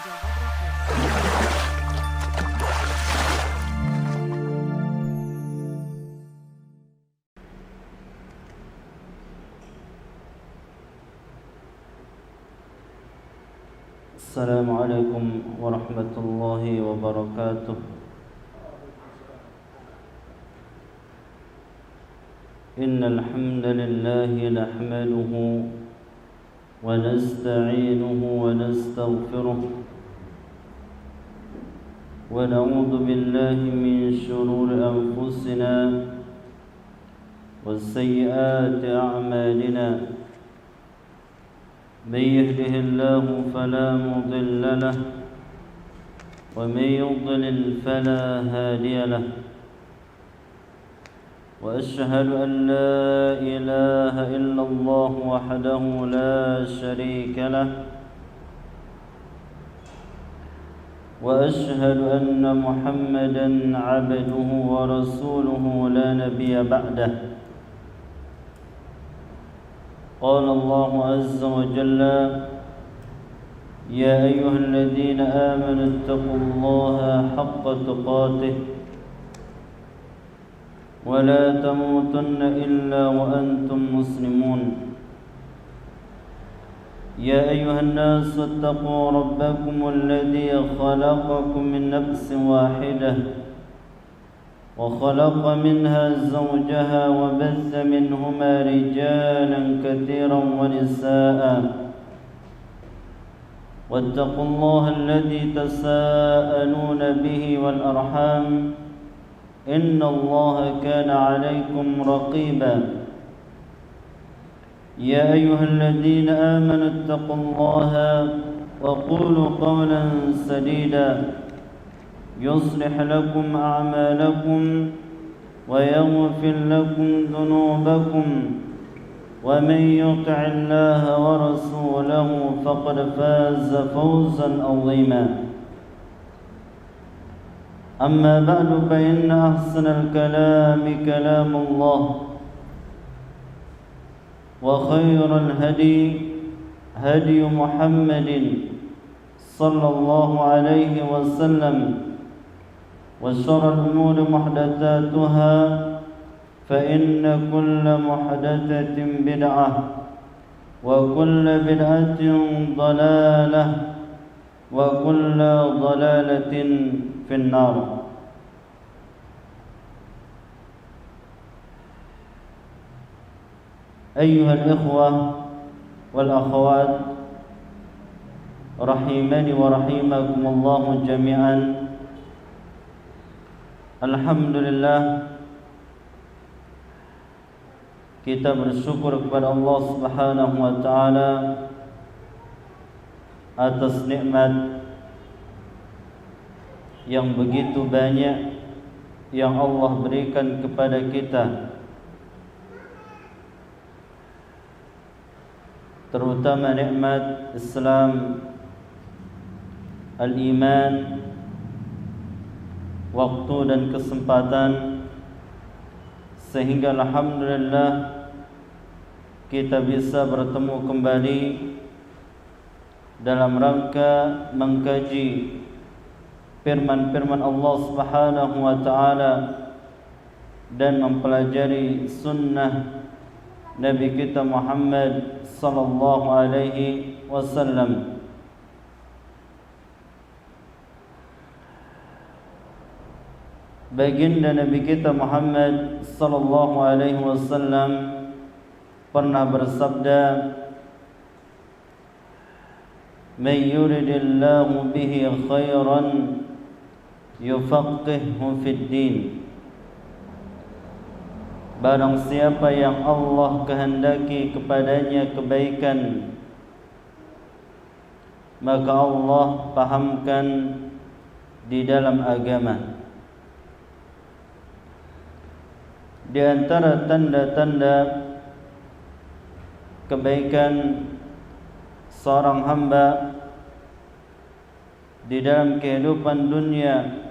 السلام عليكم ورحمة الله وبركاته. إن الحمد لله نحمده ونستعينه ونستغفره ونعوذ بالله من شرور أنفسنا وسيئات أعمالنا. من يهده الله فلا مضل له ومن يضلل فلا هادي له. وأشهد أن لا إله إلا الله وحده لا شريك له. وأشهد أن محمدًا عبده ورسوله لا نبي بعده. قال الله عز وجل: يا أيها الذين آمنوا اتقوا الله حق تقاته ولا تموتن إلا وأنتم مسلمون. يا أيها الناس اتقوا ربكم الذي خلقكم من نفس واحدة وخلق منها زوجها وبث منهما رجالا كثيرا ونساء. واتقوا الله الذي تساءلون به والأرحام إن الله كان عليكم رقيبا. يا أيها الذين آمنوا اتقوا الله وقولوا قولا سديدا يصلح لكم أعمالكم ويغفر لكم ذنوبكم ومن يطع الله ورسوله فقد فاز فوزا عظيما. أما بعد فإن أحسن الكلام كلام الله وخير الهدي هدي محمد صلى الله عليه وسلم. وشر الأمور محدثاتها فإن كل محدثة بدعة وكل بدعة ضلالة وكل ضلالة في النار. أيها الإخوة والأخوات رحمني ورحمكم الله جميعا. Alhamdulillah, kita bersyukur kepada Allah Subhanahu wa taala atas nikmat yang begitu banyak yang Allah berikan kepada kita, terutama nikmat Islam, al-iman, waktu dan kesempatan, sehingga alhamdulillah kita bisa bertemu kembali dalam rangka mengkaji firman-firman Allah Subhanahu wa taala dan mempelajari sunnah Nabi kita Muhammad sallallahu alaihi wasallam. Baginda Nabi kita Muhammad sallallahu alaihi wasallam pernah bersabda, "Man yuridillahu bihi khairan yufaqqihhu fid din." Barang siapa yang Allah kehendaki kepadanya kebaikan, maka Allah pahamkan di dalam agama. Di antara tanda-tanda kebaikan seorang hamba di dalam kehidupan dunia,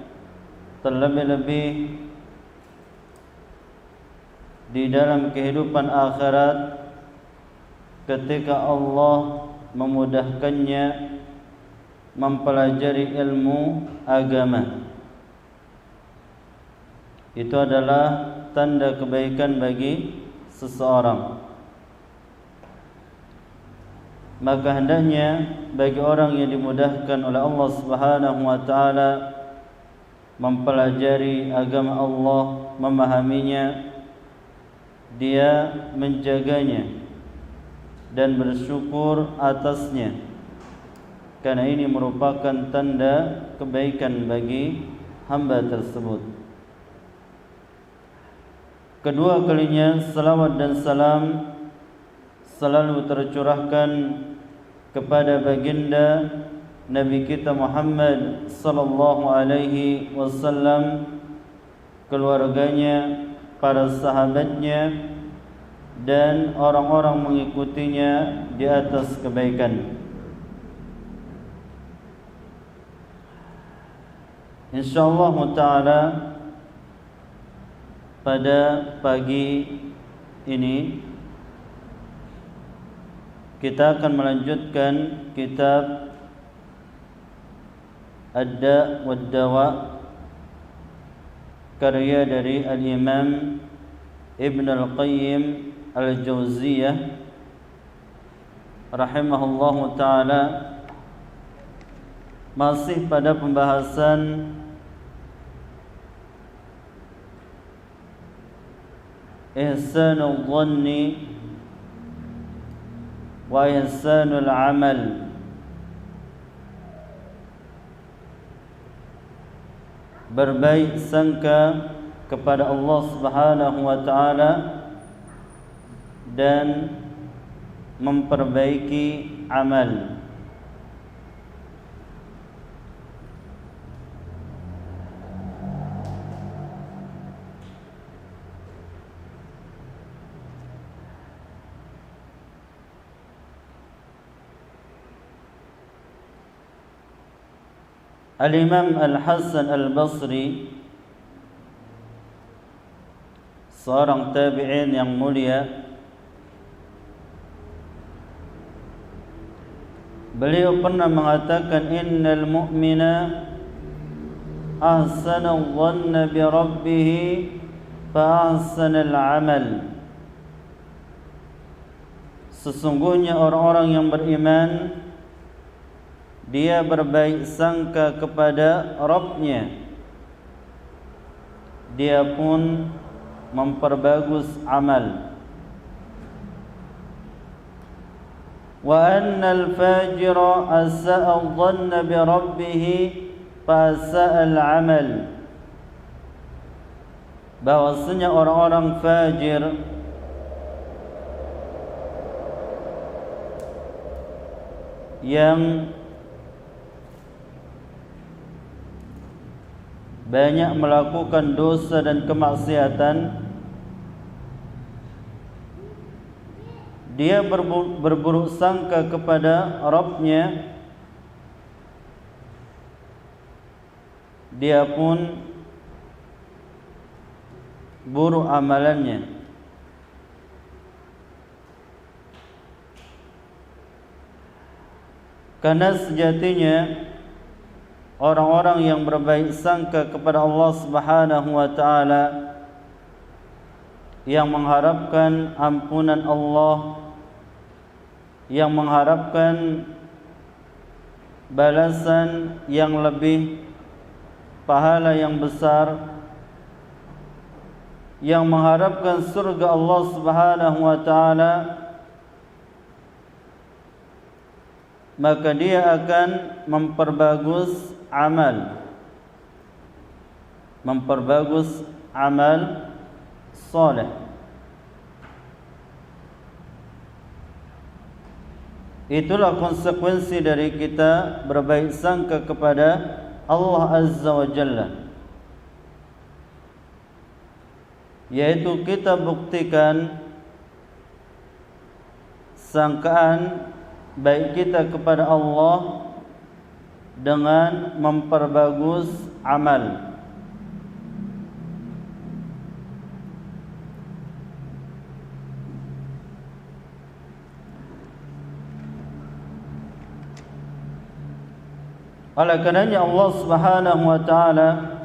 terlebih-lebih di dalam kehidupan akhirat, ketika Allah memudahkannya mempelajari ilmu agama. Itu adalah tanda kebaikan bagi seseorang. Maka hendaknya bagi orang yang dimudahkan oleh Allah Subhanahu wa taala mempelajari agama Allah, memahaminya, dia menjaganya dan bersyukur atasnya, karena ini merupakan tanda kebaikan bagi hamba tersebut. Kedua kalinya salawat dan salam selalu tercurahkan kepada baginda Nabi kita Muhammad sallallahu alaihi wasallam, keluarganya, para sahabatnya, dan orang-orang mengikutinya di atas kebaikan. Insyaallah ta'ala pada pagi ini kita akan melanjutkan kitab Ad-Da' wad-Dawa karya dari Al-Imam Ibn Al-Qayyim Al-Jauziyah rahimahullahu ta'ala, masih pada pembahasan ihsanul dhanni wa ihsanul amal. Berbaik sangka kepada Allah Subhanahu wa taala dan memperbaiki amal. Al-Imam Al-Hasan Al-Basri, seorang tabi'in yang mulia, beliau pernah mengatakan, innal mu'mina ahsana dhanna bi rabbih fa ahsana al-amal. Sesungguhnya orang-orang yang beriman, dia berbaik sangka kepada Rabb-Nya, dia pun memperbagus amal. Wa annal fajira asa'a dhanna bi rabbih fa asa'a al-amal. Bahwasanya orang-orang fajir yang banyak melakukan dosa dan kemaksiatan, dia berburuk sangka kepada Rabb-Nya, dia pun buruk amalannya. Karena sejatinya orang-orang yang berbaik sangka kepada Allah Subhanahu wa taala, yang mengharapkan ampunan Allah, yang mengharapkan balasan yang lebih, pahala yang besar, yang mengharapkan surga Allah Subhanahu wa taala, maka dia akan memperbagus amal, memperbagus amal saleh. Itulah konsekuensi dari kita berbaik sangka kepada Allah Azza wa Jalla, yaitu kita buktikan sangkaan baik kita kepada Allah dengan memperbagus amal. Oleh karenanya Allah Subhanahu wa taala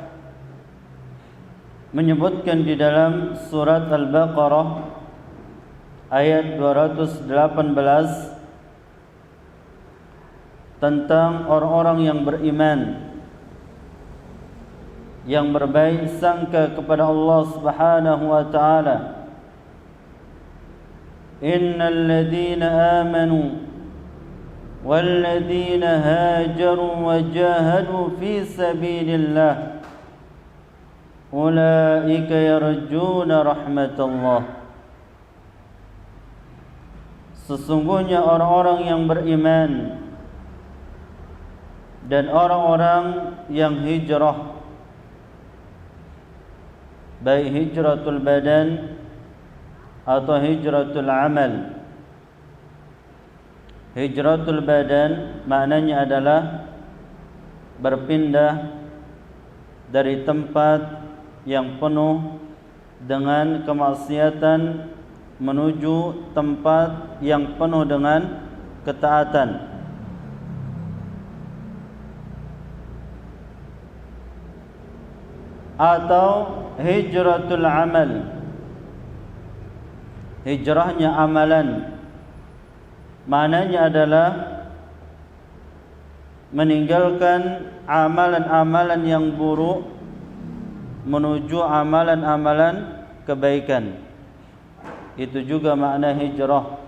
menyebutkan di dalam surat Al-Baqarah ayat 218 tentang orang-orang yang beriman yang berbaik sangka kepada Allah Subhanahu wa taala. Innal ladzina amanu والذين هاجروا وجاهدوا في سبيل الله أولئك يرجون رحمة الله. Sesungguhnya orang-orang yang beriman dan orang-orang yang hijrah, baik hijratul badan atau hijratul amal. Hijratul badan maknanya adalah berpindah dari tempat yang penuh dengan kemaksiatan menuju tempat yang penuh dengan ketaatan. Atau hijratul amal, hijrahnya amalan, maknanya adalah meninggalkan amalan-amalan yang buruk menuju amalan-amalan kebaikan. Itu juga makna hijrah.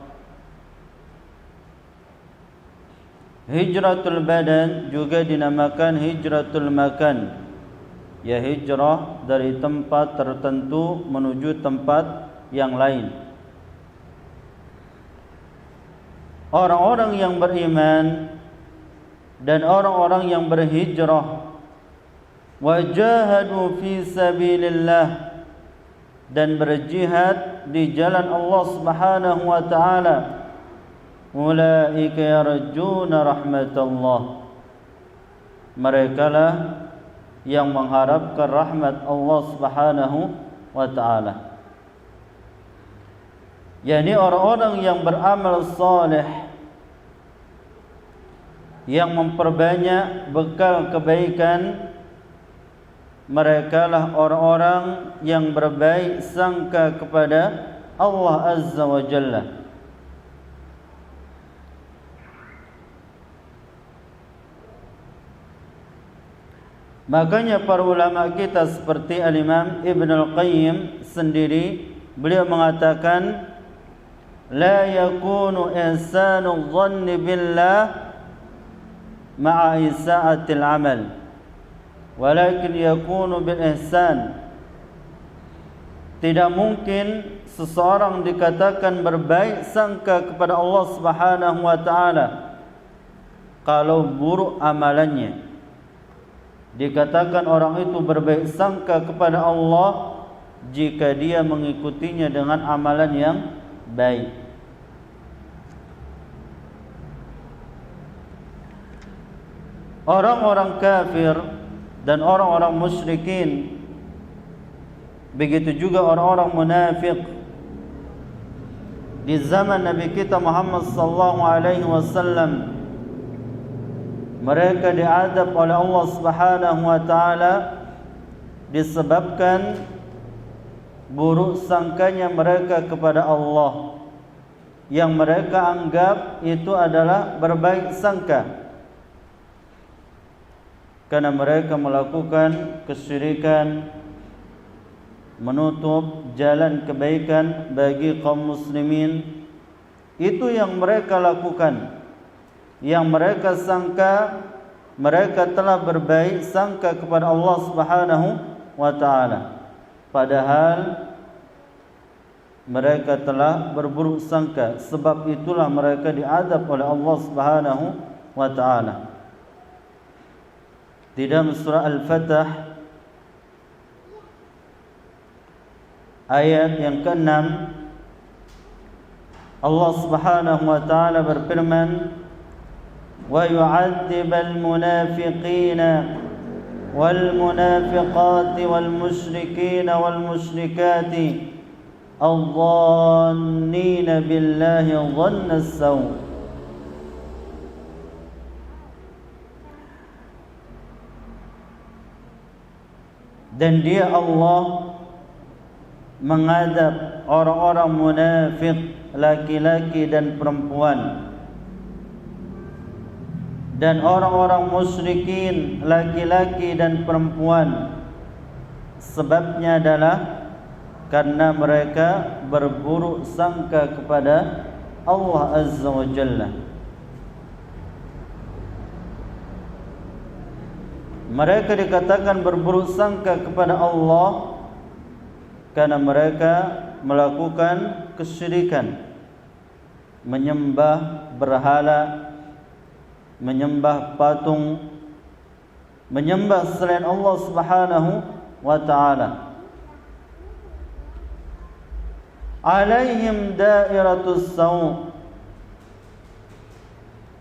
Hijratul badan juga dinamakan hijratul makan, ya hijrah dari tempat tertentu menuju tempat yang lain. Orang-orang yang beriman dan orang-orang yang berhijrah wajahadu fi sabilillah dan berjihad di jalan Allah Subhanahu wa taala, ulaika yarjuna rahmatallah, merekalah yang mengharapkan rahmat Allah Subhanahu wa taala. yakni orang-orang yang beramal saleh, yang memperbanyak bekal kebaikan, merekalah orang-orang yang berbaik sangka kepada Allah Azza wa Jalla. Makanya para ulama kita seperti Al-Imam Ibn Al-Qayyim sendiri, beliau mengatakan, la yakunu ihsanul dhanni billah ma'a isa'atil amal, walakin yakunu bil ihsan. Tidak mungkin seseorang dikatakan berbaik sangka kepada Allah Subhanahu wa taala kalau buruk amalannya. Dikatakan orang itu berbaik sangka kepada Allah jika dia mengikutinya dengan amalan yang baik. Orang-orang kafir dan orang-orang musyrikin, begitu juga orang-orang munafik di zaman Nabi kita Muhammad sallallahu alaihi wasallam, mereka diadab oleh Allah Subhanahu wa taala disebabkan buruk sangkanya mereka kepada Allah, yang mereka anggap itu adalah berbaik sangka, karena mereka melakukan kesyirikan, menutup jalan kebaikan bagi kaum muslimin. Itu yang mereka lakukan, yang mereka sangka mereka telah berbaik sangka kepada Allah Subhanahu wa taala, padahal mereka telah berburuk sangka. Sebab itulah mereka diadab oleh Allah Subhanahu wa taala. Di dalam surah Al-Fatah ayat yang ke-6, Allah Subhanahu wa taala berfirman, wa yu'adzibal munafiqina wal munafiqati wal musyrikina wal musyrikati adh-dhannina billahi dhanna as-saw. Dan dia Allah mengadab orang-orang munafik laki-laki dan perempuan, dan orang-orang musyrikin laki-laki dan perempuan. Sebabnya adalah karena mereka berburuk sangka kepada Allah Azza wa Jalla. Mereka dikatakan berburuk sangka kepada Allah karena mereka melakukan kesyirikan, menyembah berhala, menyembah patung, menyembah selain Allah Subhanahu wa ta'ala. Alaihim dairatus sau',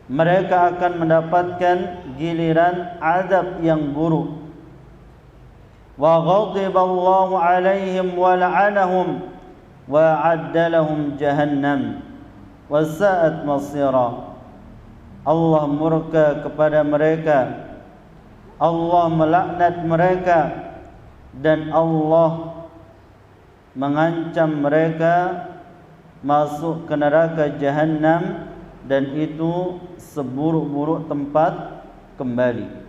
mereka akan mendapatkan giliran azab yang buruk. Wa ghadiballahu alaihim wa la'anahum wa a'adda lahum jahannam wa sa'at masira. Allah murka kepada mereka, Allah melaknat mereka, dan Allah mengancam mereka masuk ke neraka jahannam, dan itu seburuk-buruk tempat kembali.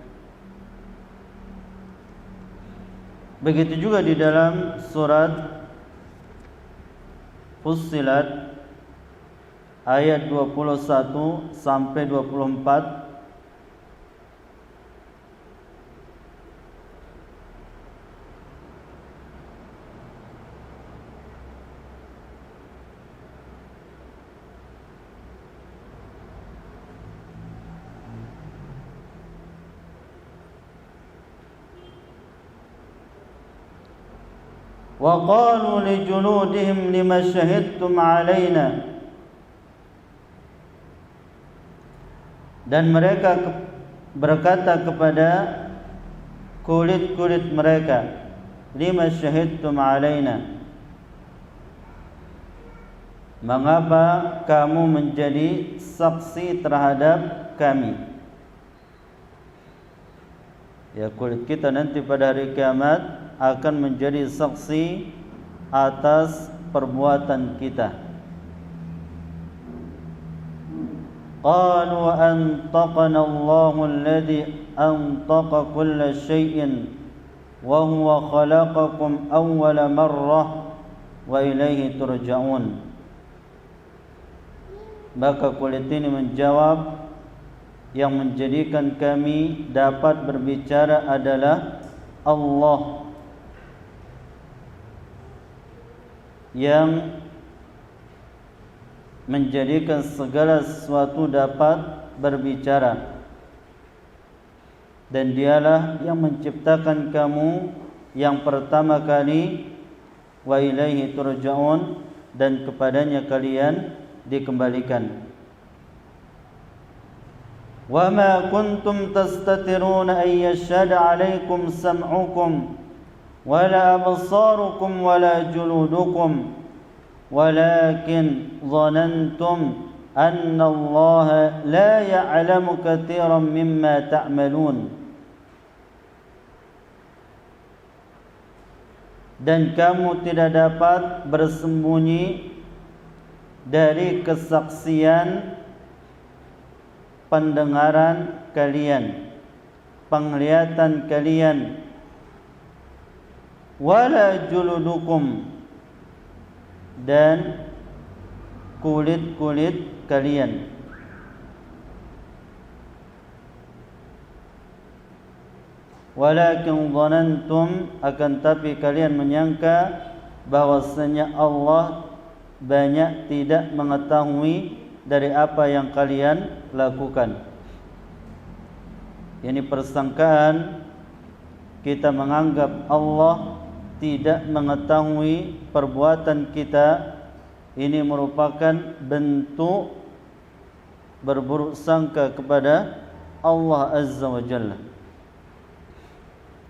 Begitu juga di dalam surat Fussilat ayat 21 sampai 24. وَقَالُوا لِجُلُودِهِمْ لِمَ شَهِدْتُمْ عَلَيْنَا, dan mereka berkata kepada kulit-kulit mereka, lima syahidtum alaina, mengapa kamu menjadi saksi terhadap kami? Ya, kulit kita nanti pada hari kiamat akan menjadi saksi atas perbuatan kita. Qalu antaqana Allahu alladhi antaqa kulla syai'in wa huwa khalaqakum awwala marrah wa ilaihi turja'un. Maka kulit ini menjawab, yang menjadikan kami dapat berbicara adalah Allah, yang menjadikan segala sesuatu dapat berbicara, dan dialah yang menciptakan kamu yang pertama kali, wa ilaihi turja'un, dan kepadanya kalian dikembalikan. Wa ma kuntum tastatiruna ay yashhada 'alaikum sam'ukum wala absarukum wala juludukum walakin dhanantum anna Allah la ya'lamu katsiran mimma ta'malun. Dan kamu tidak dapat bersembunyi dari kesaksian pendengaran kalian, penglihatan kalian, wala juludukum, dan kulit-kulit kalian. Walakin dhanantum, akan tapi kalian menyangka bahwasanya Allah banyak tidak mengetahui dari apa yang kalian lakukan. Ini persangkaan kita menganggap Allah tidak mengetahui perbuatan kita, ini merupakan bentuk berburuk sangka kepada Allah Azza wa Jalla.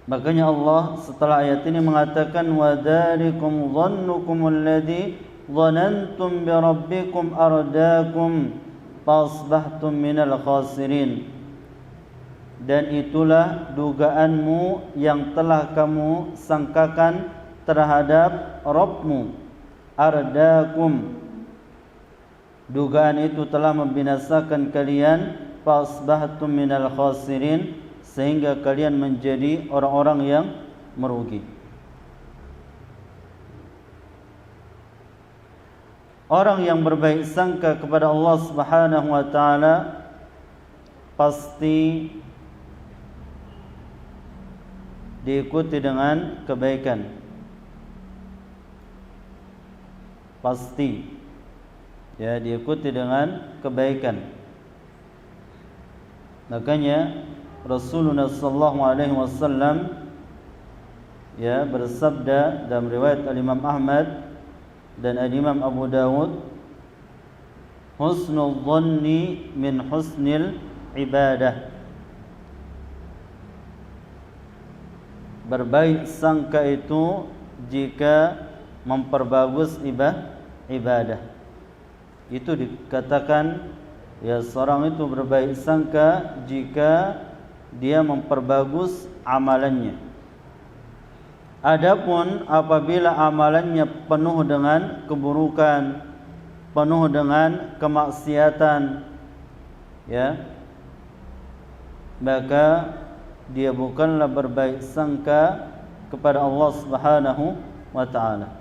Makanya Allah setelah ayat ini mengatakan, wa dzalikum dhannukum alladzi dhanantum bi rabbikum ardaakum fasbahtum minal khasirin. dan itulah dugaanmu yang telah kamu sangkakan terhadap Rabbmu. Ardakum, dugaan itu telah membinasakan kalian. Fasbahtum minal khasirin, sehingga kalian menjadi orang-orang yang merugi. Orang yang berbaik sangka kepada Allah Subhanahu wa taala pasti diikuti dengan kebaikan. Pasti ya diikuti dengan kebaikan. Makanya Rasulullah sallallahu alaihi wasallam ya bersabda dalam riwayat Al-Imam Ahmad dan Al-Imam Abu Dawud, husnul dhanni min husnil ibadah. Berbaik sangka itu jika memperbagus ibadah. Itu dikatakan ya seorang itu berbaik sangka jika dia memperbagus amalannya. Adapun apabila amalannya penuh dengan keburukan, penuh dengan kemaksiatan, ya, maka dia bukanlah berbaik sangka kepada Allah Subhanahu wa taala.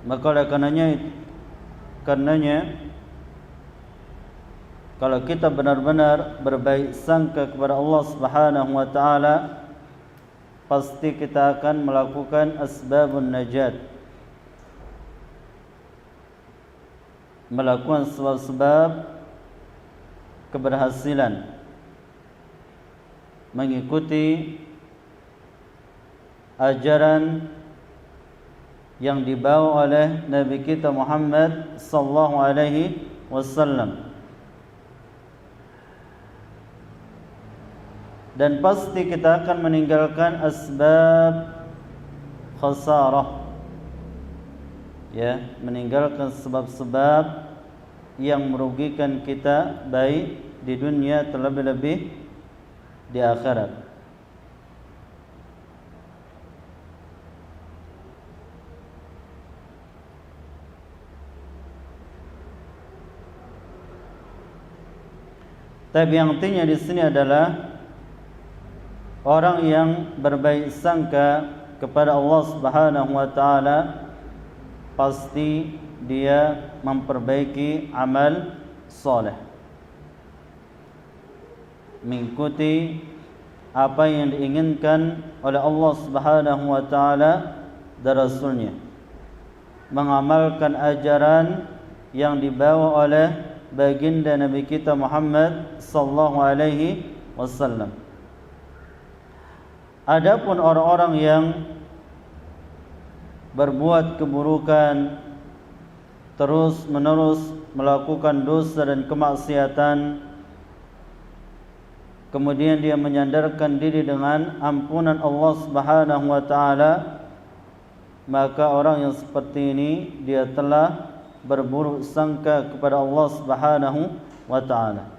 Maka oleh karenanya kalau kita benar-benar berbaik sangka kepada Allah Subhanahu wa taala, pasti kita akan melakukan asbabun najat. Melakukan sebab-sebab keberhasilan. Mengikuti ajaran yang dibawa oleh Nabi kita Muhammad sallallahu alaihi wasallam. Dan pasti kita akan meninggalkan asbab khasarah, ya, meninggalkan sebab-sebab yang merugikan kita baik di dunia terlebih-lebih di akhirat. Tapi yang pentingnya di sini adalah orang yang berbaik sangka kepada Allah Subhanahu wa taala pasti dia memperbaiki amal soleh, mengikuti apa yang diinginkan oleh Allah Subhanahu wa taala dan Rasulnya, mengamalkan ajaran yang dibawa oleh baginda Nabi kita Muhammad sallallahu alaihi wasallam. Adapun orang-orang yang berbuat keburukan, terus-menerus melakukan dosa dan kemaksiatan, kemudian dia menyandarkan diri dengan ampunan Allah Subhanahu wa taala, maka orang yang seperti ini dia telah berburuk sangka kepada Allah Subhanahu wa taala.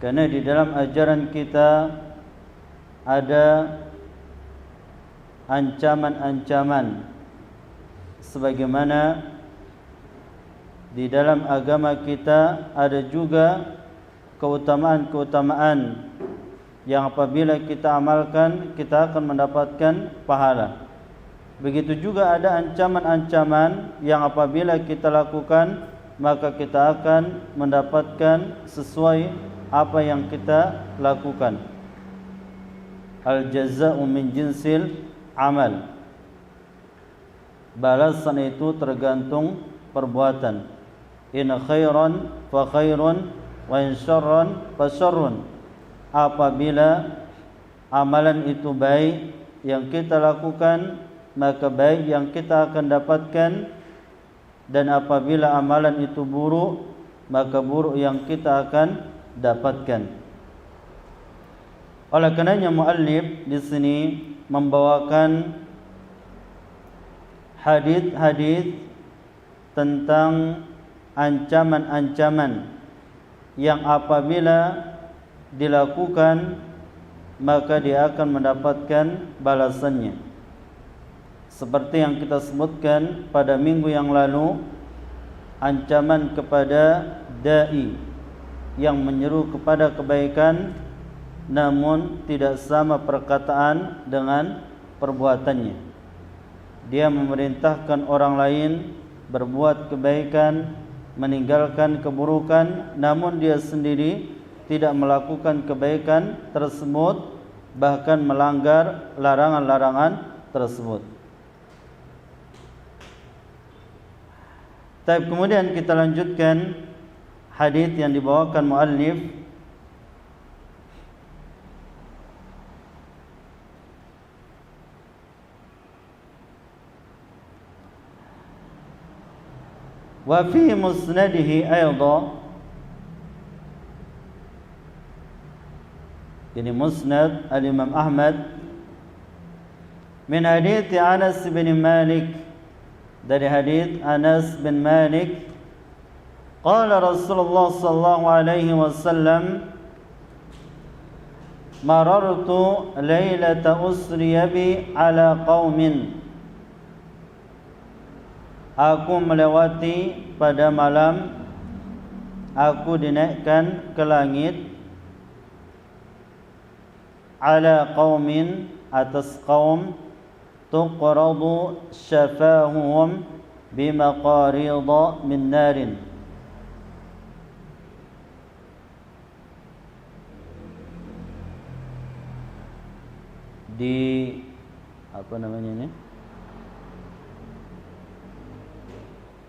Karena di dalam ajaran kita ada ancaman-ancaman sebagaimana di dalam agama kita ada juga keutamaan-keutamaan yang apabila kita amalkan kita akan mendapatkan pahala. Begitu juga ada ancaman-ancaman yang apabila kita lakukan maka kita akan mendapatkan sesuai apa yang kita lakukan. Al-jaza'u min jinsil amal. Balasan itu tergantung perbuatan. In khairan fa khairun wa in syarran fa syarrun. Apabila amalan itu baik yang kita lakukan, maka baik yang kita akan dapatkan, dan apabila amalan itu buruk, maka buruk yang kita akan dapatkan. Oleh karenanya muallif di sini membawakan hadis-hadis tentang ancaman-ancaman yang apabila dilakukan maka dia akan mendapatkan balasannya. Seperti yang kita sebutkan pada minggu yang lalu, ancaman kepada dai yang menyeru kepada kebaikan namun tidak sama perkataan dengan perbuatannya. Dia memerintahkan orang lain berbuat kebaikan, meninggalkan keburukan, namun dia sendiri tidak melakukan kebaikan tersebut, bahkan melanggar larangan-larangan tersebut. Kemudian kita lanjutkan hadis yang dibawakan muallif wa fi musnadihi aidan, ini musnad al-Imam Ahmad, min hadis Anas bin Malik, dari hadis Anas bin Malik, qala Rasulullah sallallahu alaihi wasallam, marartu lailata usriya bi ala qaumin, aku melewati pada malam aku dinaikkan ke langit, ala qaumin, atas kaum, tuqradu syafahuhum bimaqarida min narin, di apa namanya ini,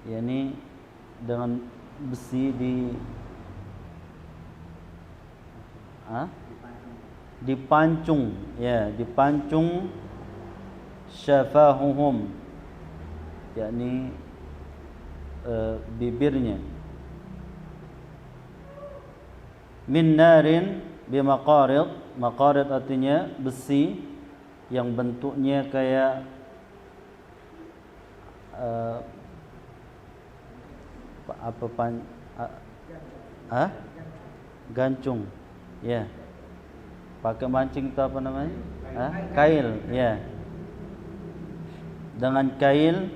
yakni dengan besi dipancung, ya, dipancung syafahuhum, yakni bibirnya, min narin bimaqarid, maqarid artinya besi yang bentuknya kayak gancung, ya, pakai mancing itu apa namanya, kail, ya, dengan kail,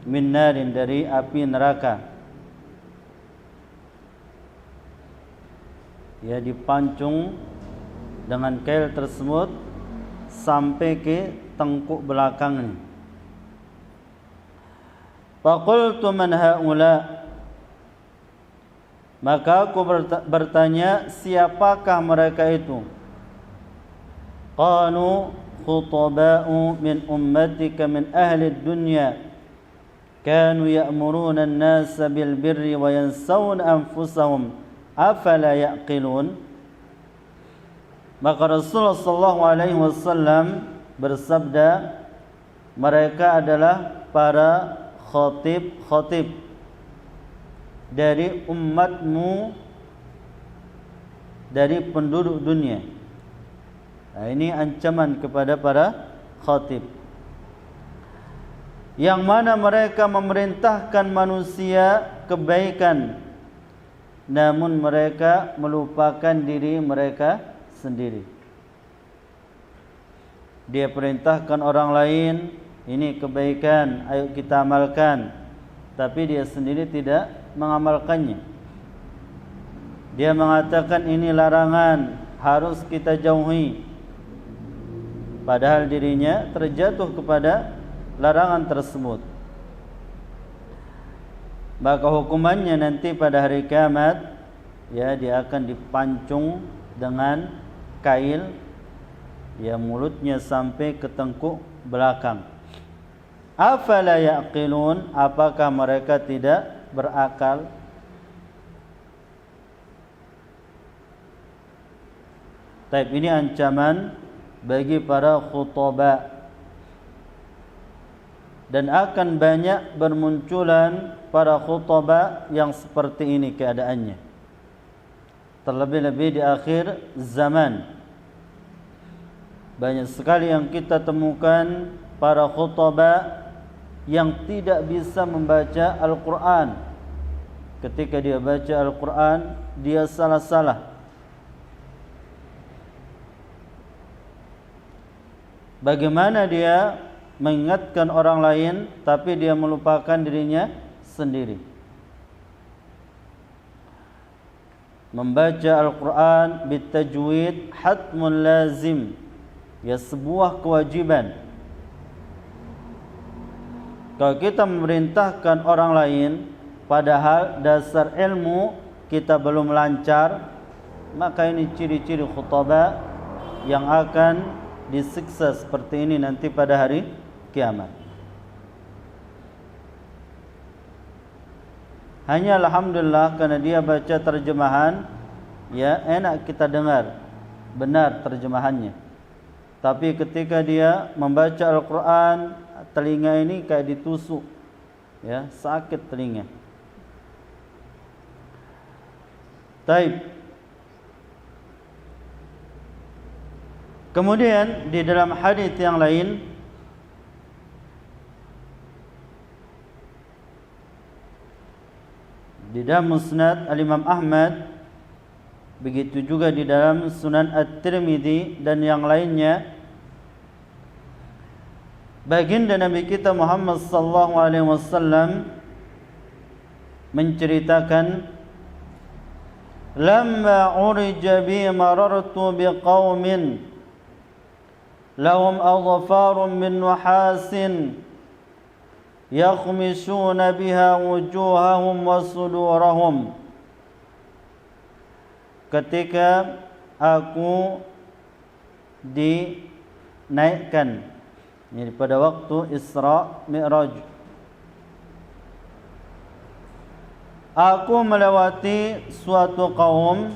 min narin, dari api neraka, ya, dipancung dengan kail tersebut sampai ke tengkuk belakang. Faqultu man haula, maka aku bertanya, siapakah mereka itu? Qalu khutaba'u min ummatika min ahli dunya kanu ya'muruna an-nasa bil birri wa yansawna anfusahum afala ya'qilun. Maka Rasulullah sallallahu alaihi wasallam bersabda, mereka adalah para khatib dari umatmu, dari penduduk dunia. Nah, ini ancaman kepada para khatib, yang mana mereka memerintahkan manusia kebaikan, namun mereka melupakan diri mereka sendiri. Dia perintahkan orang lain, ini kebaikan, ayo kita amalkan, tapi dia sendiri tidak mengamalkannya. Dia mengatakan ini larangan, harus kita jauhi, padahal dirinya terjatuh kepada larangan tersebut. Maka hukumannya nanti pada hari kiamat, ya, dia akan dipancung dengan kail, ya, mulutnya sampai ke tengkuk belakang. Afala yaqilun, apakah mereka tidak berakal? Taib, ini ancaman bagi para khutaba, dan akan banyak bermunculan para khutaba yang seperti ini keadaannya, terlebih-lebih di akhir zaman. Banyak sekali yang kita temukan para khutaba yang tidak bisa membaca Al-Quran. Ketika dia baca Al-Quran, dia salah-salah. Bagaimana dia mengingatkan orang lain, tapi dia melupakan dirinya sendiri. Membaca Al-Quran bitajwid hatmun lazim, ya sebuah kewajiban. Kalau kita memerintahkan orang lain padahal dasar ilmu kita belum lancar, maka ini ciri-ciri khutbah yang akan disiksa seperti ini nanti pada hari kiamat. Hanya alhamdulillah karena dia baca terjemahan, ya enak kita dengar benar terjemahannya. Tapi ketika dia membaca Al-Quran, telinga ini kayak ditusuk, ya sakit telinga. Taib. Kemudian di dalam hadis yang lain, di dalam Musnad Al-Imam Ahmad, begitu juga di dalam Sunan At-Tirmidzi dan yang lainnya, baginda Nabi kita Muhammad sallallahu alaihi wasallam menceritakan, lamma urija bi marartu biqaumin lahum adfarun min nuhasin yakhmishuna biha wujuhahum wa sudurahum. Ketika aku dinaikkan, ini pada waktu Isra Mi'raj, aku melewati suatu kaum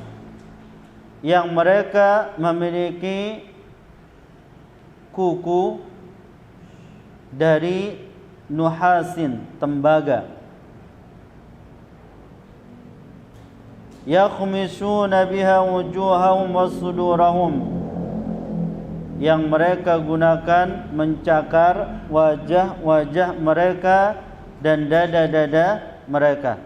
yang mereka memiliki kuku dari nuhasin, tembaga. Yakhmishuna biha wujuhahum wa sudurahum, yang mereka gunakan mencakar wajah-wajah mereka dan dada-dada mereka.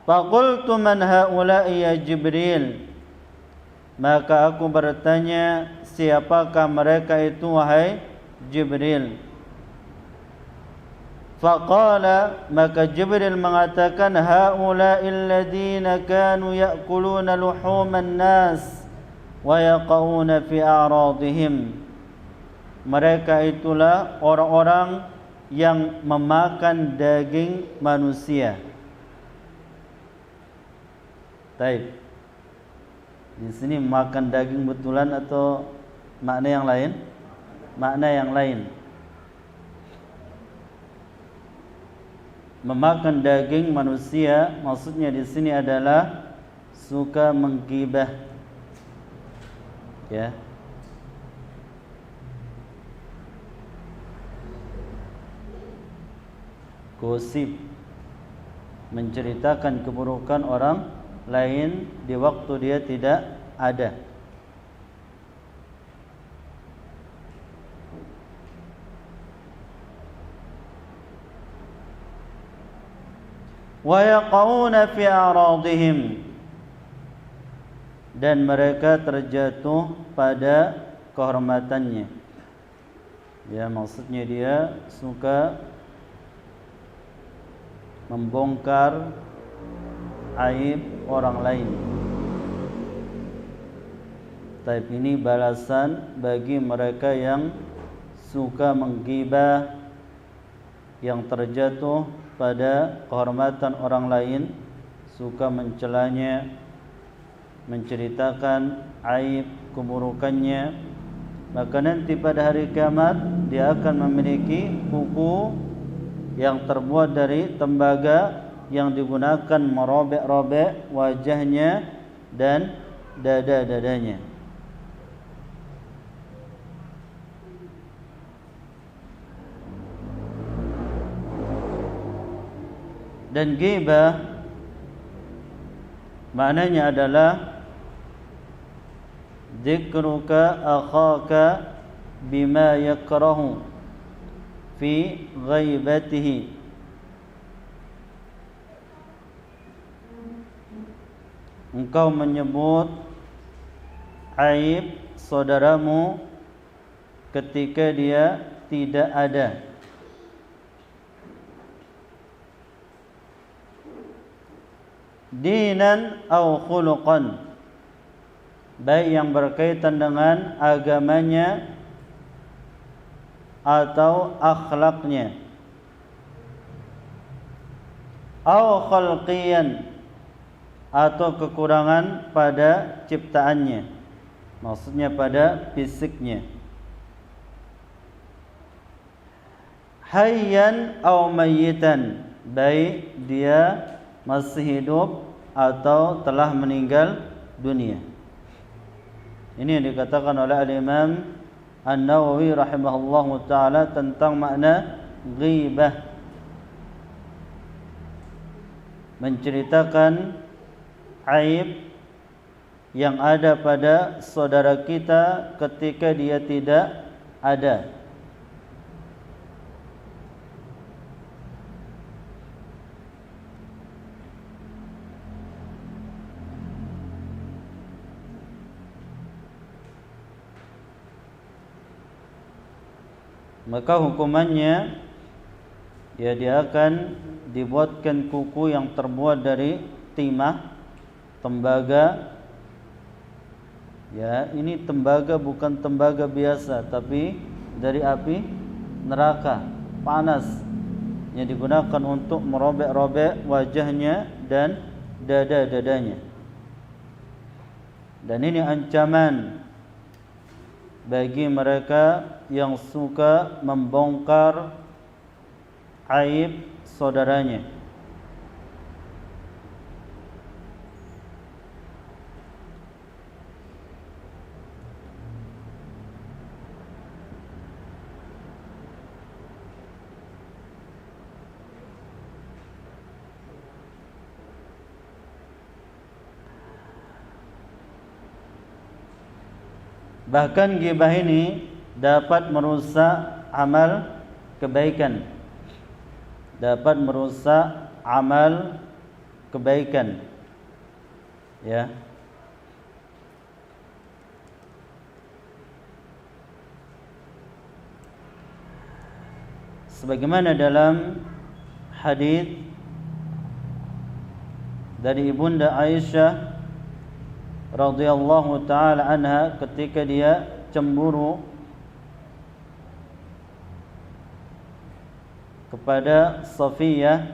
Faqultu man haula'i ya Jibril, maka aku bertanya, siapakah mereka itu wahai Jibril? Faqala, maka Jibril mengatakan, haula'il ladzina kanu ya'kuluna luhuman nas wa yaqauna fi a'radihim. Mereka itulah orang-orang yang memakan daging manusia. Baik. Di sini makan daging betulan atau makna yang lain? Makna yang lain. Memakan daging manusia maksudnya di sini adalah suka menggibah. Ya. Gosip, menceritakan keburukan orang lain di waktu dia tidak ada. Wa yaqauna fi a'radihim, dan mereka terjatuh pada kehormatannya. Ya, maksudnya dia suka membongkar aib orang lain. Tapi ini balasan bagi mereka yang suka menggibah, yang terjatuh pada kehormatan orang lain, suka mencelanya, menceritakan aib keburukannya. Maka nanti pada hari kiamat dia akan memiliki kuku yang terbuat dari tembaga yang digunakan merobek-robek wajahnya dan dada-dadanya. Dan ghibah maknanya adalah dzikruka akhaka bima yakrahu fi ghaibatihi. Engkau menyebut aib saudaramu ketika dia tidak ada. Dinan au khuluqan, baik yang berkaitan dengan agamanya atau akhlaknya, au khalqiyan, atau kekurangan pada ciptaannya, maksudnya pada fisiknya. Hayyan au mayyitan, baik dia masih hidup atau telah meninggal dunia. Ini yang dikatakan oleh Al-Imam An-Nawawi rahimahullahu taala tentang makna ghibah, menceritakan aib yang ada pada saudara kita ketika dia tidak ada. Maka hukumannya ya, dia akan dibuatkan kuku yang terbuat dari timah, tembaga. Ya, ini tembaga bukan tembaga biasa, tapi dari api neraka panas yang digunakan untuk merobek-robek wajahnya dan dada-dadanya. Dan ini ancaman bagi mereka yang suka membongkar aib saudaranya. Bahkan ghibah ini dapat merusak amal kebaikan. Dapat merusak amal kebaikan. Ya. Sebagaimana dalam hadis dari Ibunda Aisyah radhiyallahu taala anha ketika dia cemburu kepada Safiyah,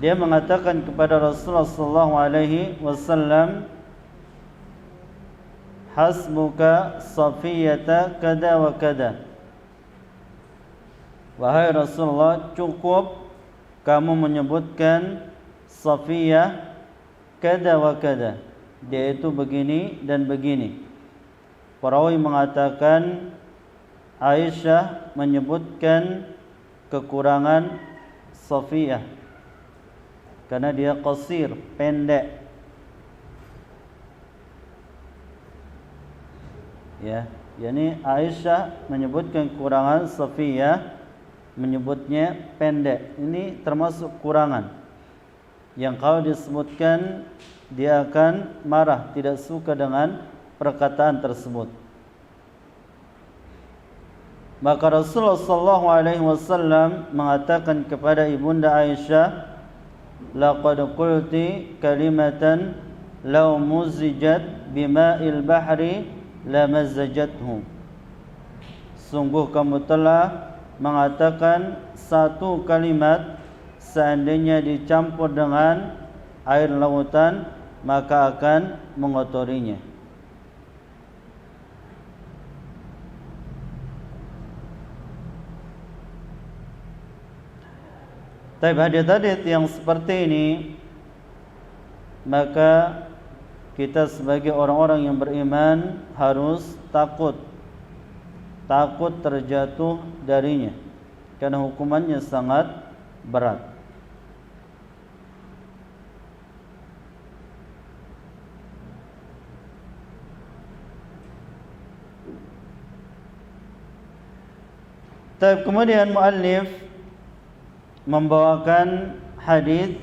dia mengatakan kepada Rasulullah sallallahu alaihi wasallam, hasbuka Safiyata kada wa kada. Wahai Rasulullah, cukup kamu menyebutkan Safiyah kada wa kada, dia itu begini dan begini. Perawi mengatakan Aisyah menyebutkan kekurangan Safiyah karena dia qasir, pendek. Ya, yakni Aisyah menyebutkan kekurangan Safiyah, menyebutnya pendek. Ini termasuk kurangan yang kalau disebutkan dia akan marah, tidak suka dengan perkataan tersebut. Maka Rasulullah sallallahu alaihi wasallam mengatakan kepada Ibunda Aisyah, laqad qulti kalimatan law muzijat bima'il bahri lamazzajathu. Sungguh kamu telah mengatakan satu kalimat, seandainya dicampur dengan air lautan maka akan mengotorinya. Tapi hadits-hadits yang seperti ini, maka kita sebagai orang-orang yang beriman harus takut terjatuh darinya, karena hukumannya sangat berat. Kemudian muallif membawakan hadis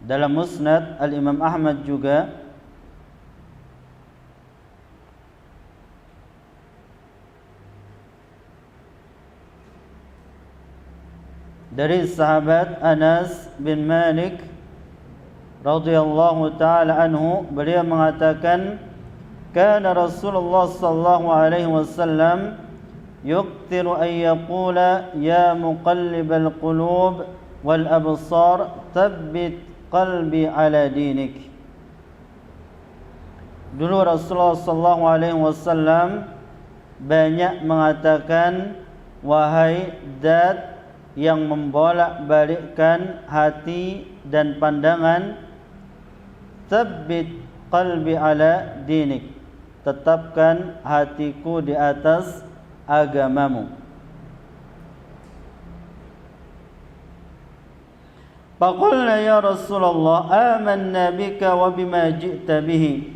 dalam Musnad Al-Imam Ahmad juga dari sahabat Anas bin Malik radhiyallahu taala anhu, beliau mengatakan, kana Rasulullah sallallahu alaihi wasallam yuqtiru an yaqula ya muqallibal qulub wal absar tsabbit qalbi ala dinik. Dulu Rasulullah sallallahu alaihi wasallam banyak mengatakan, wahai zat yang membolak-balikkan hati dan pandangan, tsabbit qalbi ala dinik, tetapkan hatiku di atas agamamu. Faqulna ya Rasulullah amanna bika wa bima ji'ta bihi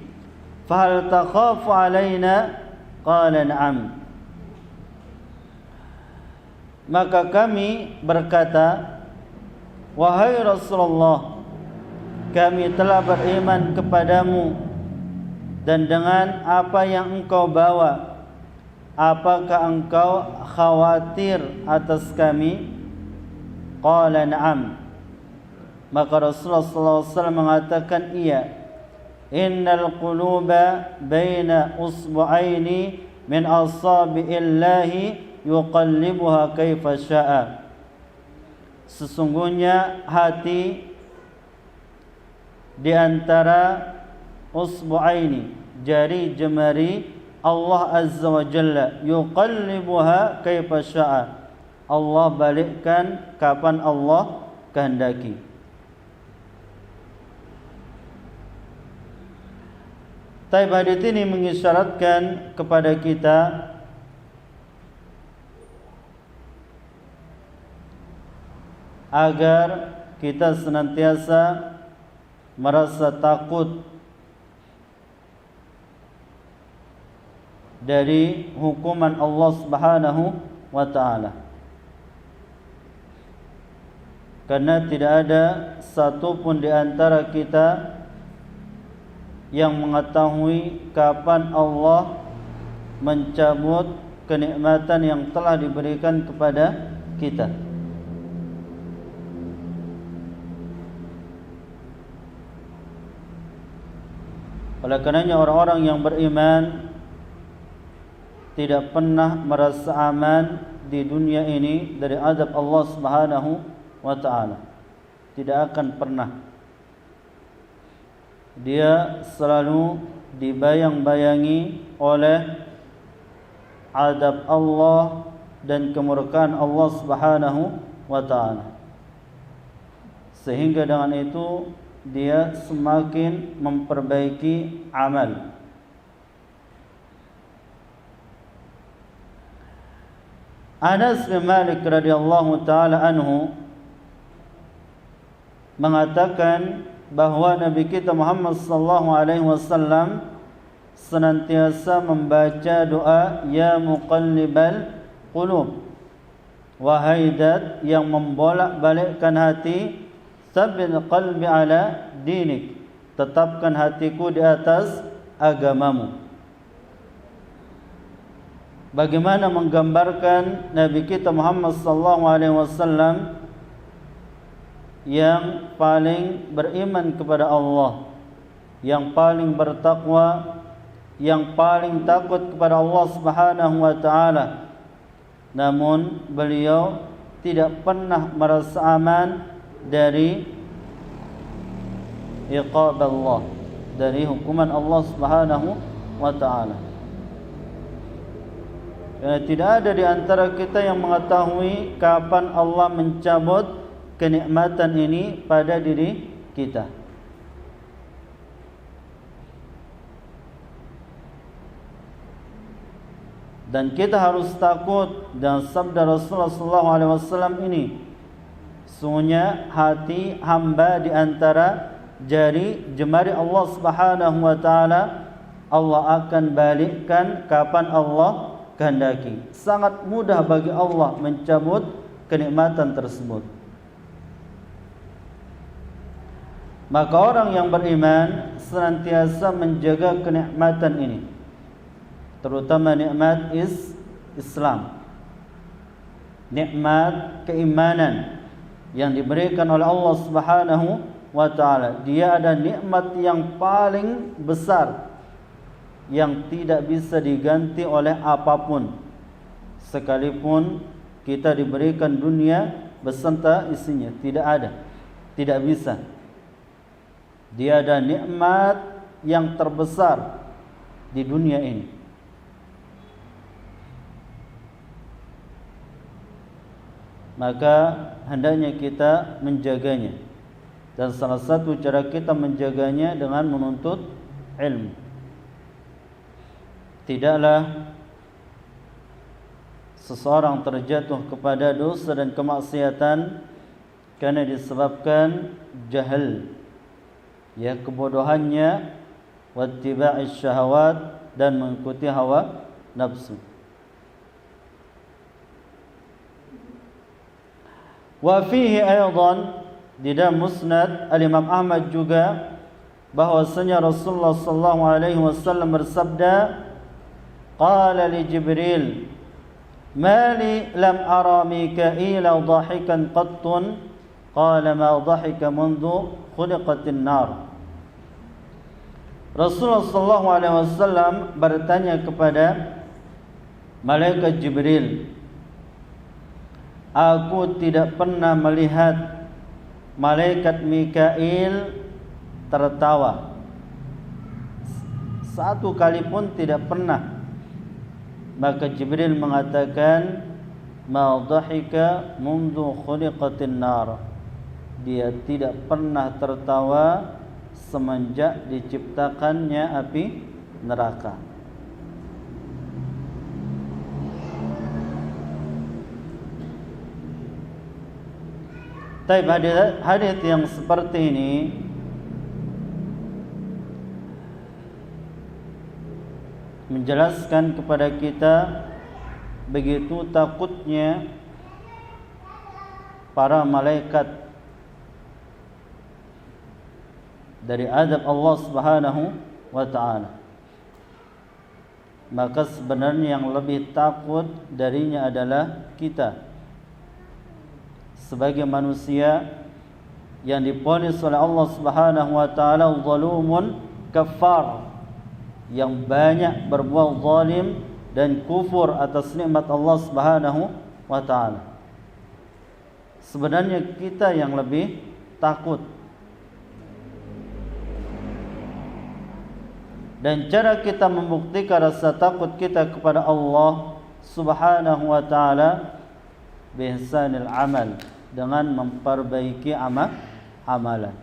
fahal takhafu alaina? Qala na'am. Maka kami berkata, wahai Rasulullah, kami telah beriman kepadamu dan dengan apa yang engkau bawa. Apakah engkau khawatir atas kami? Qala na'am. Maka Rasulullah SAW mengatakan, iya. Innal quluba baina usbu'aini min asabi'illahi yuqallibuha kaifa sya'a. Sesungguhnya hati di antara usbu'aini, jari jemari Allah Azza wa Jalla, yuqallibuha kaifa sya'a, Allah balikkan kapan Allah kehendaki. Taib hadits ini mengisyaratkan kepada kita agar kita senantiasa merasa takut dari hukuman Allah Subhanahu wa taala. Karena tidak ada satu pun di antara kita yang mengetahui kapan Allah mencabut kenikmatan yang telah diberikan kepada kita. Oleh karenanya orang-orang yang beriman tidak pernah merasa aman di dunia ini dari azab Allah Subhanahu wa taala. Tidak akan pernah. Dia selalu dibayang-bayangi oleh azab Allah dan kemurkaan Allah Subhanahu wa taala. Sehingga dengan itu dia semakin memperbaiki amal. Anas bin Malik radhiyallahu taala anhu mengatakan bahwa Nabi kita Muhammad sallallahu alaihi wasallam senantiasa membaca doa ya muqallibal qulub, wahai zat yang membolak-balikkan hati, tsabbit qalbi ala dinik, tetapkan hatiku di atas agamamu. Bagaimana menggambarkan Nabi kita Muhammad sallallahu alaihi wasallam yang paling beriman kepada Allah, yang paling bertakwa, yang paling takut kepada Allah Subhanahu wa taala. Namun beliau tidak pernah merasa aman dari iqab Allah, dari hukuman Allah Subhanahu wa taala. Karena tidak ada di antara kita yang mengetahui kapan Allah mencabut kenikmatan ini pada diri kita. Dan kita harus takut dengan sabda Rasulullah SAW ini. Sungguhnya hati hamba di antara jari jemari Allah Subhanahu wa taala Allah akan balikkan kapan Allah kehendaki. Sangat mudah bagi Allah mencabut kenikmatan tersebut. Maka orang yang beriman senantiasa menjaga kenikmatan ini, terutama nikmat Islam, nikmat keimanan yang diberikan oleh Allah Subhanahu wa taala. Dia ada nikmat yang paling besar yang tidak bisa diganti oleh apapun, sekalipun kita diberikan dunia beserta isinya, tidak ada, tidak bisa. Dia ada nikmat yang terbesar di dunia ini. Maka hendaknya kita menjaganya. Dan salah satu cara kita menjaganya dengan menuntut ilmu. Tidaklah seseorang terjatuh kepada dosa dan kemaksiatan karena disebabkan jahil, ya, kebodohannya, wattiba'i syahawat, dan mengikuti hawa nafsu. Wa fihi aidan, di dalam musnad al-Imam Ahmad juga, bahwasanya Rasulullah sallallahu alaihi wasallam bersabda, qala li Jibril, ma li lam ara Mikaila dhahikan qattun, qala ma dhahika mundu khuliqatin nar. Rasulullah sallallahu alaihi wasallam bertanya kepada malaikat Jibril, aku tidak pernah melihat malaikat Mikail tertawa. Satu kali pun tidak pernah. Maka Jibril mengatakan, ma dhahika mundu khuliqatin nar. Dia tidak pernah tertawa semenjak diciptakannya api neraka. Tapi hadis yang seperti ini menjelaskan kepada kita begitu takutnya para malaikat dari azab Allah Subhanahu wa taala. Maka sebenarnya yang lebih takut darinya adalah kita sebagai manusia yang diponis oleh Allah Subhanahu wa taala zalumun kafar, yang banyak berbuat zalim dan kufur atas nikmat Allah Subhanahu wa taala. Sebenarnya kita yang lebih takut. Dan cara kita membuktikan rasa takut kita kepada Allah Subhanahu wa taala bihsanil amal, dengan memperbaiki amalan,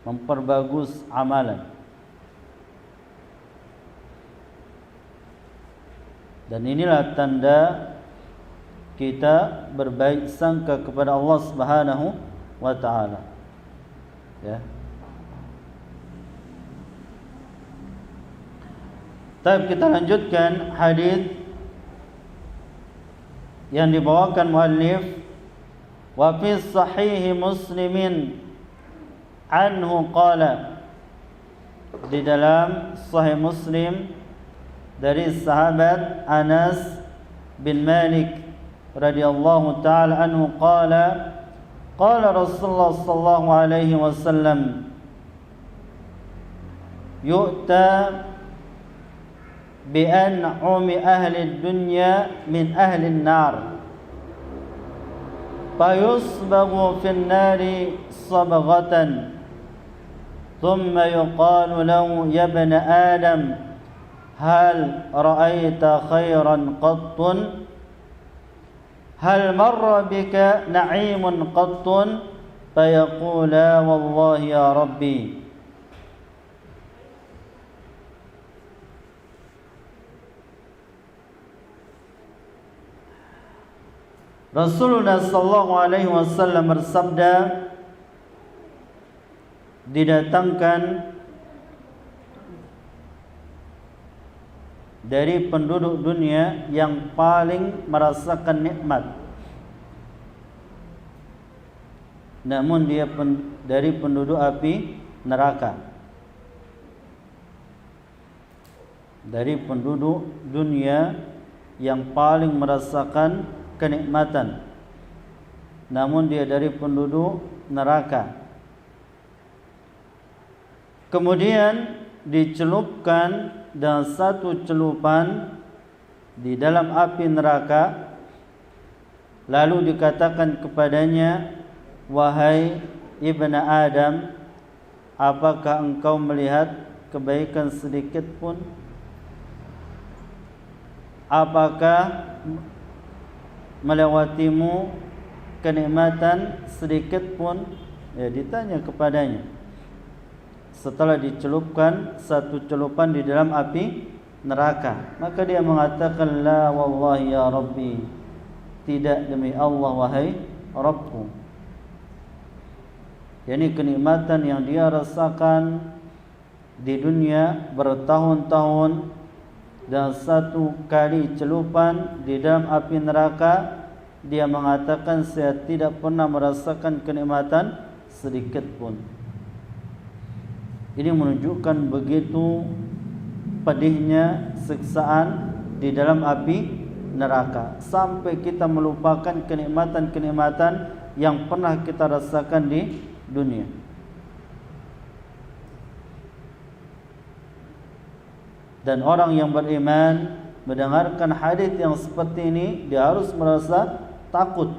memperbagus amalan. Dan inilah tanda kita berbaik sangka kepada Allah Subhanahu wa taala. Ya. Tapi kita lanjutkan hadis yang dibawakan muallif, wa fi sahih Muslimin anhu qala, di dalam sahih Muslim dari sahabat Anas bin Malik radhiyallahu taala anhu qala, qala Rasulullah sallallahu alaihi wasallam, yu'ta bi'an'umi ahli dunya min ahli an-nar, fayusbaghu fin nari sabghatan, thumma yuqalu lahu ya ibn Adam, hal ra'aita khairan qattun, hal marra bika na'imun qattun, fayaqulu la wallahi ya Rabbi. Rasulullah sallallahu alaihi wasallam bersabda, didatangkan dari penduduk dunia yang paling merasakan nikmat, namun dia dari penduduk api neraka. Dari penduduk dunia yang paling merasakan kenikmatan, namun dia dari penduduk neraka. Kemudian dicelupkan dengan satu celupan di dalam api neraka, lalu dikatakan kepadanya, wahai ibnu Adam, apakah engkau melihat kebaikan sedikit pun? Apakah melewatimu kenikmatan sedikit pun? Ya, ditanya kepadanya setelah dicelupkan satu celupan di dalam api neraka. Maka dia mengatakan, la wallahi ya Rabbi, tidak demi Allah wahai Rabbku. Yani kenikmatan yang dia rasakan di dunia bertahun-tahun dan satu kali celupan di dalam api neraka, dia mengatakan saya tidak pernah merasakan kenikmatan sedikit pun. Ini menunjukkan begitu pedihnya siksaan di dalam api neraka, sampai kita melupakan kenikmatan-kenikmatan yang pernah kita rasakan di dunia. Dan orang yang beriman mendengarkan hadis yang seperti ini, dia harus merasa takut.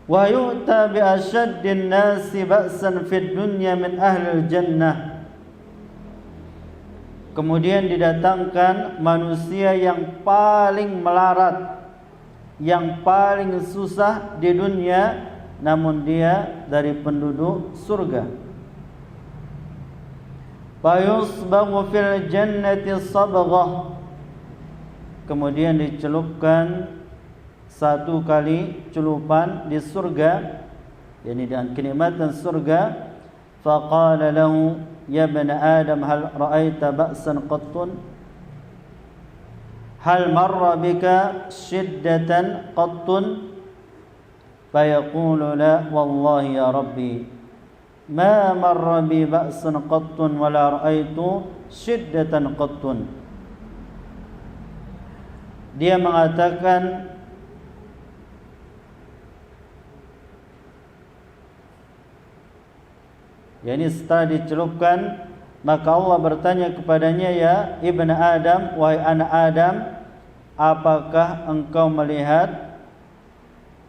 Wa yu'ta bi asyaddin nasi ba'san fid dunya min ahlil jannah. Kemudian didatangkan manusia yang paling melarat, yang paling susah di dunia, namun dia dari penduduk surga. Fayusbaghu fil jannati sabghah. Kemudian dicelupkan satu kali celupan di surga, yakni dengan kenikmatan surga. Faqala lahu ya ibn Adam hal ra'aita ba'san qattun, hal marra bika shiddatan qattun? Fayaqulu la wallahi ya Rabbi ma marra bi ba'san qattun wa la ra'aitu shiddatan qattun. Dia mengatakan, yakni setelah dicelupkan, maka Allah bertanya kepadanya, ya ibnu Adam, wahai anak Adam, apakah engkau melihat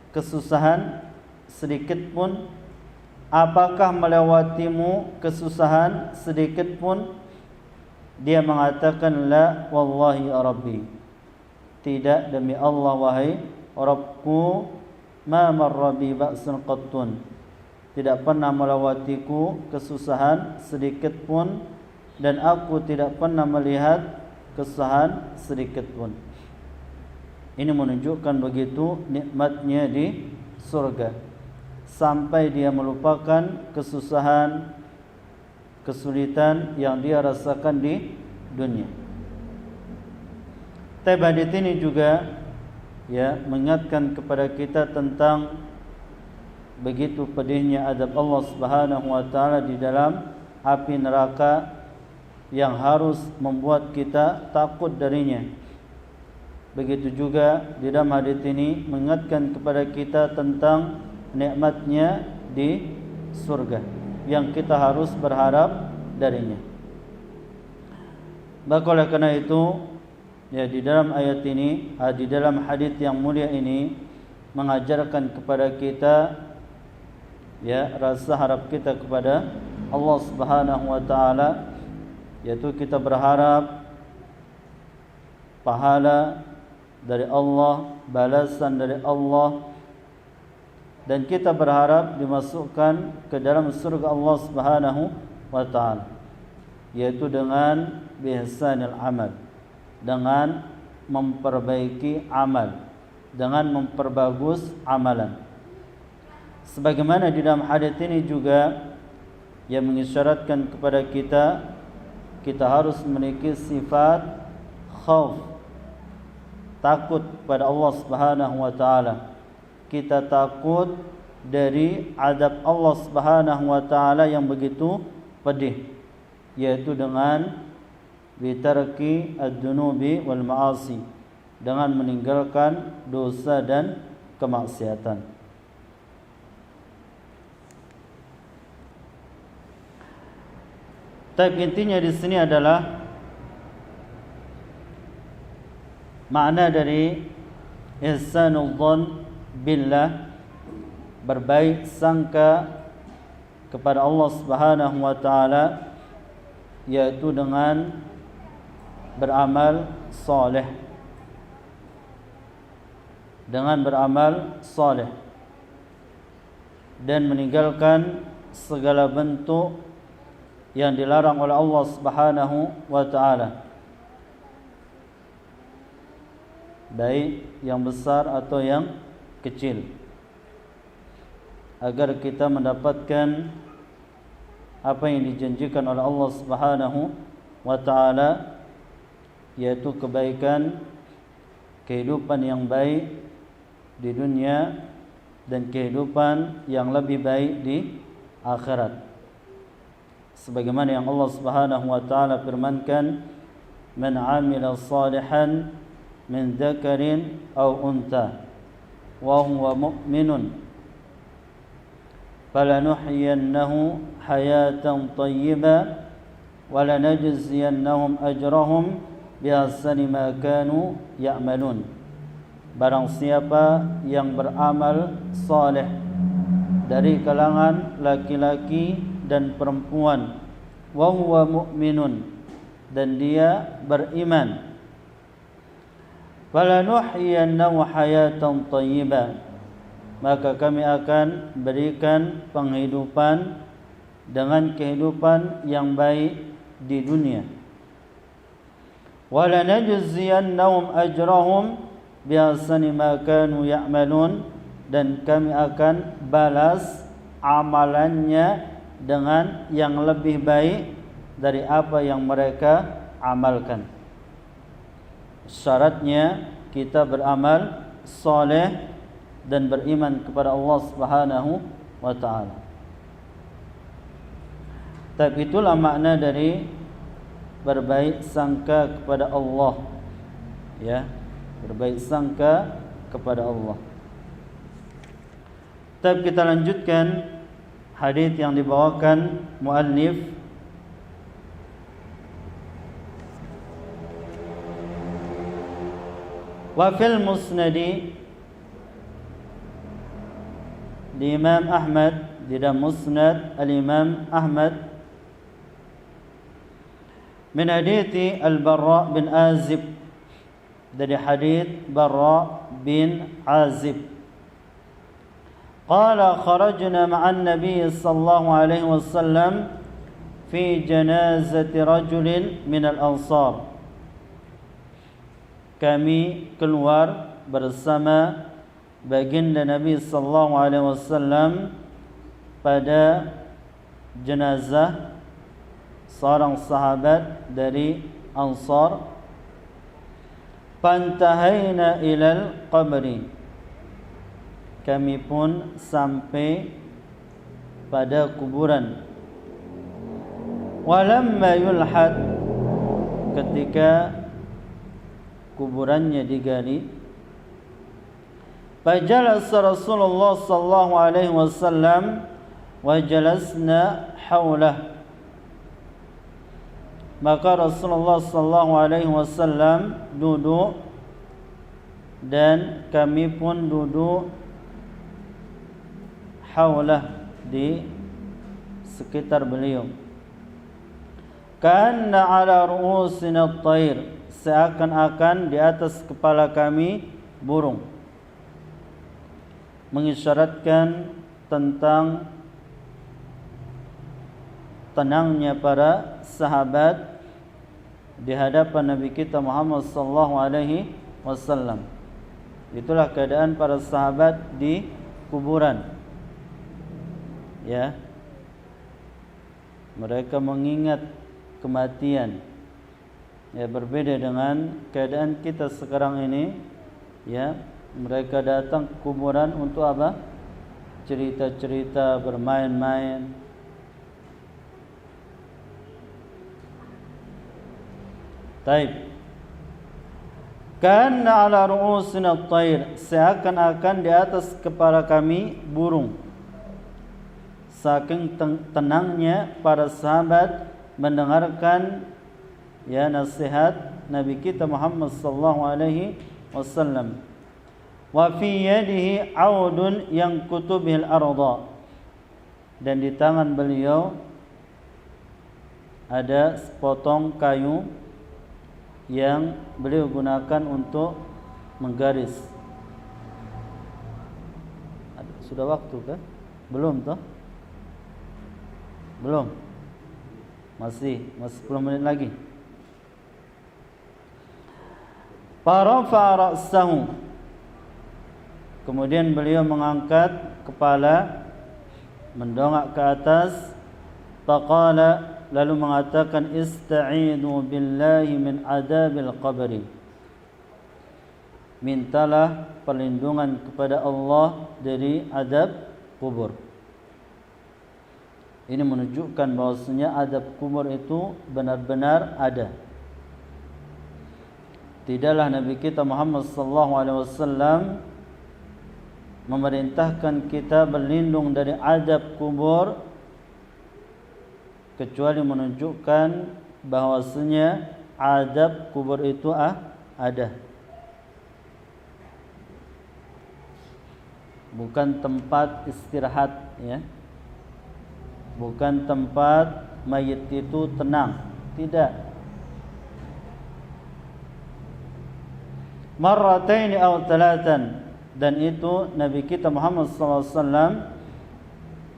kesusahan sedikit pun? Apakah melewatimu kesusahan sedikit pun? Dia mengatakan, la wallahi ya Rabbi, tidak demi Allah wahai Rabbku, ma marra bi ba'sun qattun, tidak pernah melewatiku kesusahan sedikit pun, dan aku tidak pernah melihat kesusahan sedikit pun. Ini menunjukkan begitu nikmatnya di surga, sampai dia melupakan kesusahan, kesulitan yang dia rasakan di dunia. Hadis ini juga mengingatkan kepada kita tentang begitu pedihnya adab Allah Subhanahu wa taala di dalam api neraka, yang harus membuat kita takut darinya. Begitu juga di dalam hadis ini mengingatkan kepada kita tentang nikmatnya di surga yang kita harus berharap darinya. Maka oleh karena itu, di dalam ayat ini, di dalam hadis yang mulia ini mengajarkan kepada kita rasa harap kita kepada Allah Subhanahu wa taala, yaitu kita berharap pahala dari Allah, balasan dari Allah, dan kita berharap dimasukkan ke dalam surga Allah Subhanahu wa taala, yaitu dengan bihsanil amal, dengan memperbaiki amal, dengan memperbagus amalan. Sebagaimana di dalam hadis ini juga yang mengisyaratkan kepada kita harus memiliki sifat khauf, takut kepada Allah Subhanahu wa taala. Kita takut dari azab Allah Subhanahu wa taala yang begitu pedih, yaitu dengan bitarki ad-dunubi wal ma'asi, dengan meninggalkan dosa dan kemaksiatan. Tapi intinya di sini adalah makna dari ihsanul dzan billah, berbaik sangka kepada Allah Subhanahu wa taala, yaitu dengan beramal saleh. Dengan beramal saleh dan meninggalkan segala bentuk yang dilarang oleh Allah Subhanahu wa taala, baik yang besar atau yang kecil, agar kita mendapatkan apa yang dijanjikan oleh Allah Subhanahu wa taala, yaitu kebaikan, kehidupan yang baik di dunia dan kehidupan yang lebih baik di akhirat. Sebagaimana yang Allah Subhanahu wa taala firmankan, "Man 'amila shalihan min dzakarin aw untha wa huwa mu'minun falanuhyiyannahu hayatan thayyibah wa lanajziyannahum ajrahum biahsani ma kanu ya'malun." Barang siapa yang beramal saleh dari kalangan laki-laki dan perempuan, wa huwa mu'minun, dan dia beriman, falanuhyiyannahu hayatan thayyibah, maka kami akan berikan penghidupan dengan kehidupan yang baik di dunia, wa lanajziyannahum ajrahum biahsani ma kanu ya'malun, dan kami akan balas amalannya dengan yang lebih baik dari apa yang mereka amalkan. Syaratnya kita beramal soleh dan beriman kepada Allah Subhanahu wa taala. Tapi itulah makna dari berbaik sangka kepada Allah, ya, berbaik sangka kepada Allah. Tapi kita lanjutkan hadis yang dibawakan muallif wa fil musnadi, di Imam Ahmad, di dalam musnad al-Imam Ahmad, min hadits al-Barra bin Azib, dari hadis Barra bin Azib, qala kharajna ma'an nabiy sallallahu alaihi wasallam fi janazati rajulin min al-ansar. Kami keluar bersama baginda Nabi sallallahu alaihi wasallam pada jenazah seorang sahabat dari Ansar. Pantahaina ilal qabri, kami pun sampai pada kuburan. Walamma yulhad, ketika kuburannya digali. Fajalasa Rasulullah sallallahu alaihi wasallam wa jalasna haulah, maka Rasulullah sallallahu alaihi wasallam duduk dan kami pun duduk haulah, di sekitar beliau. Kana ala ru'usina at-tayr, seakan-akan di atas kepala kami burung, mengisyaratkan tentang tenangnya para sahabat di hadapan Nabi kita Muhammad sallallahu alaihi wasallam. Itulah keadaan para sahabat di kuburan, ya. mereka mengingat kematian. Ya, berbeda dengan keadaan kita sekarang ini, ya, mereka datang ke kuburan untuk apa? Cerita-cerita, bermain-main. Taib. Kana ala ru'usina at-tayr, seakan-akan di atas kepala kami burung. Saking tenangnya para sahabat mendengarkan ya nasihat Nabi kita Muhammad sallallahu alaihi wasallam. Wa fi yadihi 'audun yanqutu bihil arda, dan di tangan beliau ada sepotong kayu yang beliau gunakan untuk menggaris. Sudah waktu kah? Belum toh? Belum. Masih 10 menit lagi. Farafa ra'sahu, kemudian beliau mengangkat kepala, mendongak ke atas. Faqala, lalu mengatakan, ista'inu billahi min adabil qabri, mintalah perlindungan kepada Allah dari adab kubur. Ini menunjukkan bahwasanya adab kubur itu benar-benar ada. Tidaklah Nabi kita Muhammad sallallahu alaihi wasallam memerintahkan kita berlindung dari adab kubur kecuali menunjukkan bahwasanya adab kubur itu ada. Bukan tempat istirahat, ya. Bukan tempat mayit itu tenang, tidak. Marrataini aw thalathan, dan itu Nabi kita Muhammad sallallahu alaihi wasallam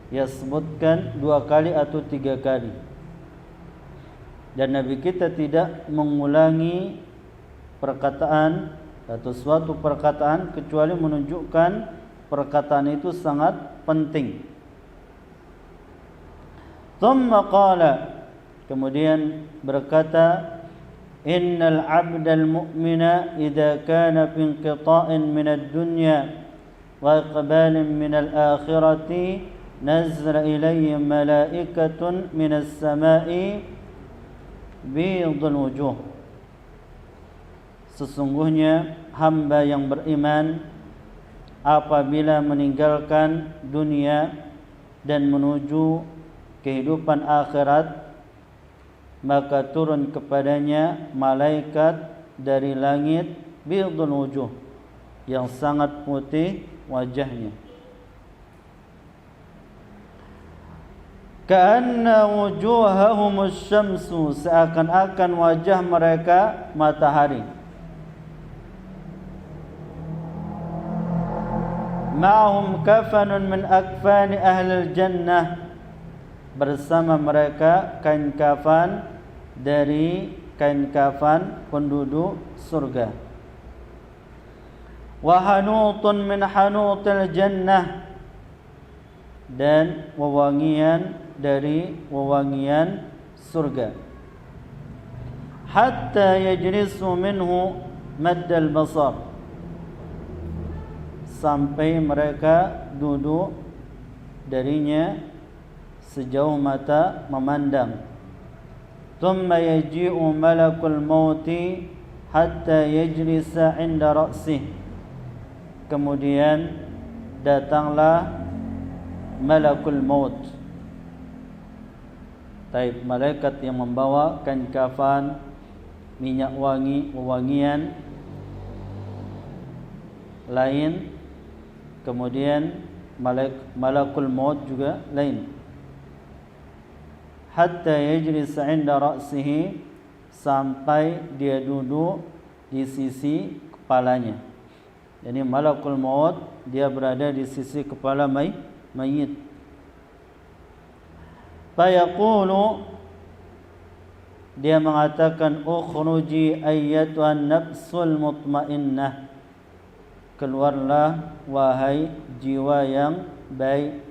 ya sebutkan 2 kali atau 3 kali. Dan Nabi kita tidak mengulangi perkataan atau suatu perkataan kecuali menunjukkan perkataan itu sangat penting. Thumma qala, kemudian berkata, innal 'abdal mu'mina idza kana fi inqita'in minad dunya wa iqbalin minal akhirati nazla ilayhi malaikatun minas sama'i bidul wujuh. Sesungguhnya hamba yang beriman apabila meninggalkan dunia dan menuju kehidupan akhirat, maka turun kepadanya malaikat dari langit bidul wujuh, yang sangat putih wajahnya. Ka'anna wujuhahumus syamsu, seakan-akan wajah mereka matahari. Ma'hum kafanun min akfani ahlil jannah, bersama mereka kain kafan dari kain kafan penduduk surga. Wa hanutun min hanutil jannah, dan wewangian dari wewangian surga. Hatta yajlisu minhu maddal basar, sampai mereka duduk darinya sejauh mata memandang. Thumma yaji'u malakul mauti hatta yajlisa 'inda ra'sih, kemudian datanglah malakul maut, taib malaikat yang membawa kain kafan, minyak wangi, wewangian lain, kemudian malakul maut juga lain. Hatta yajlis 'inda ra'sihi, sampai dia duduk di sisi kepalanya. Jadi malakul maut dia berada di sisi kepala mayit. Fayaqulu, dia mengatakan, ukhruji ayyatuhan nafsul mutmainnah, keluarlah wahai jiwa yang baik.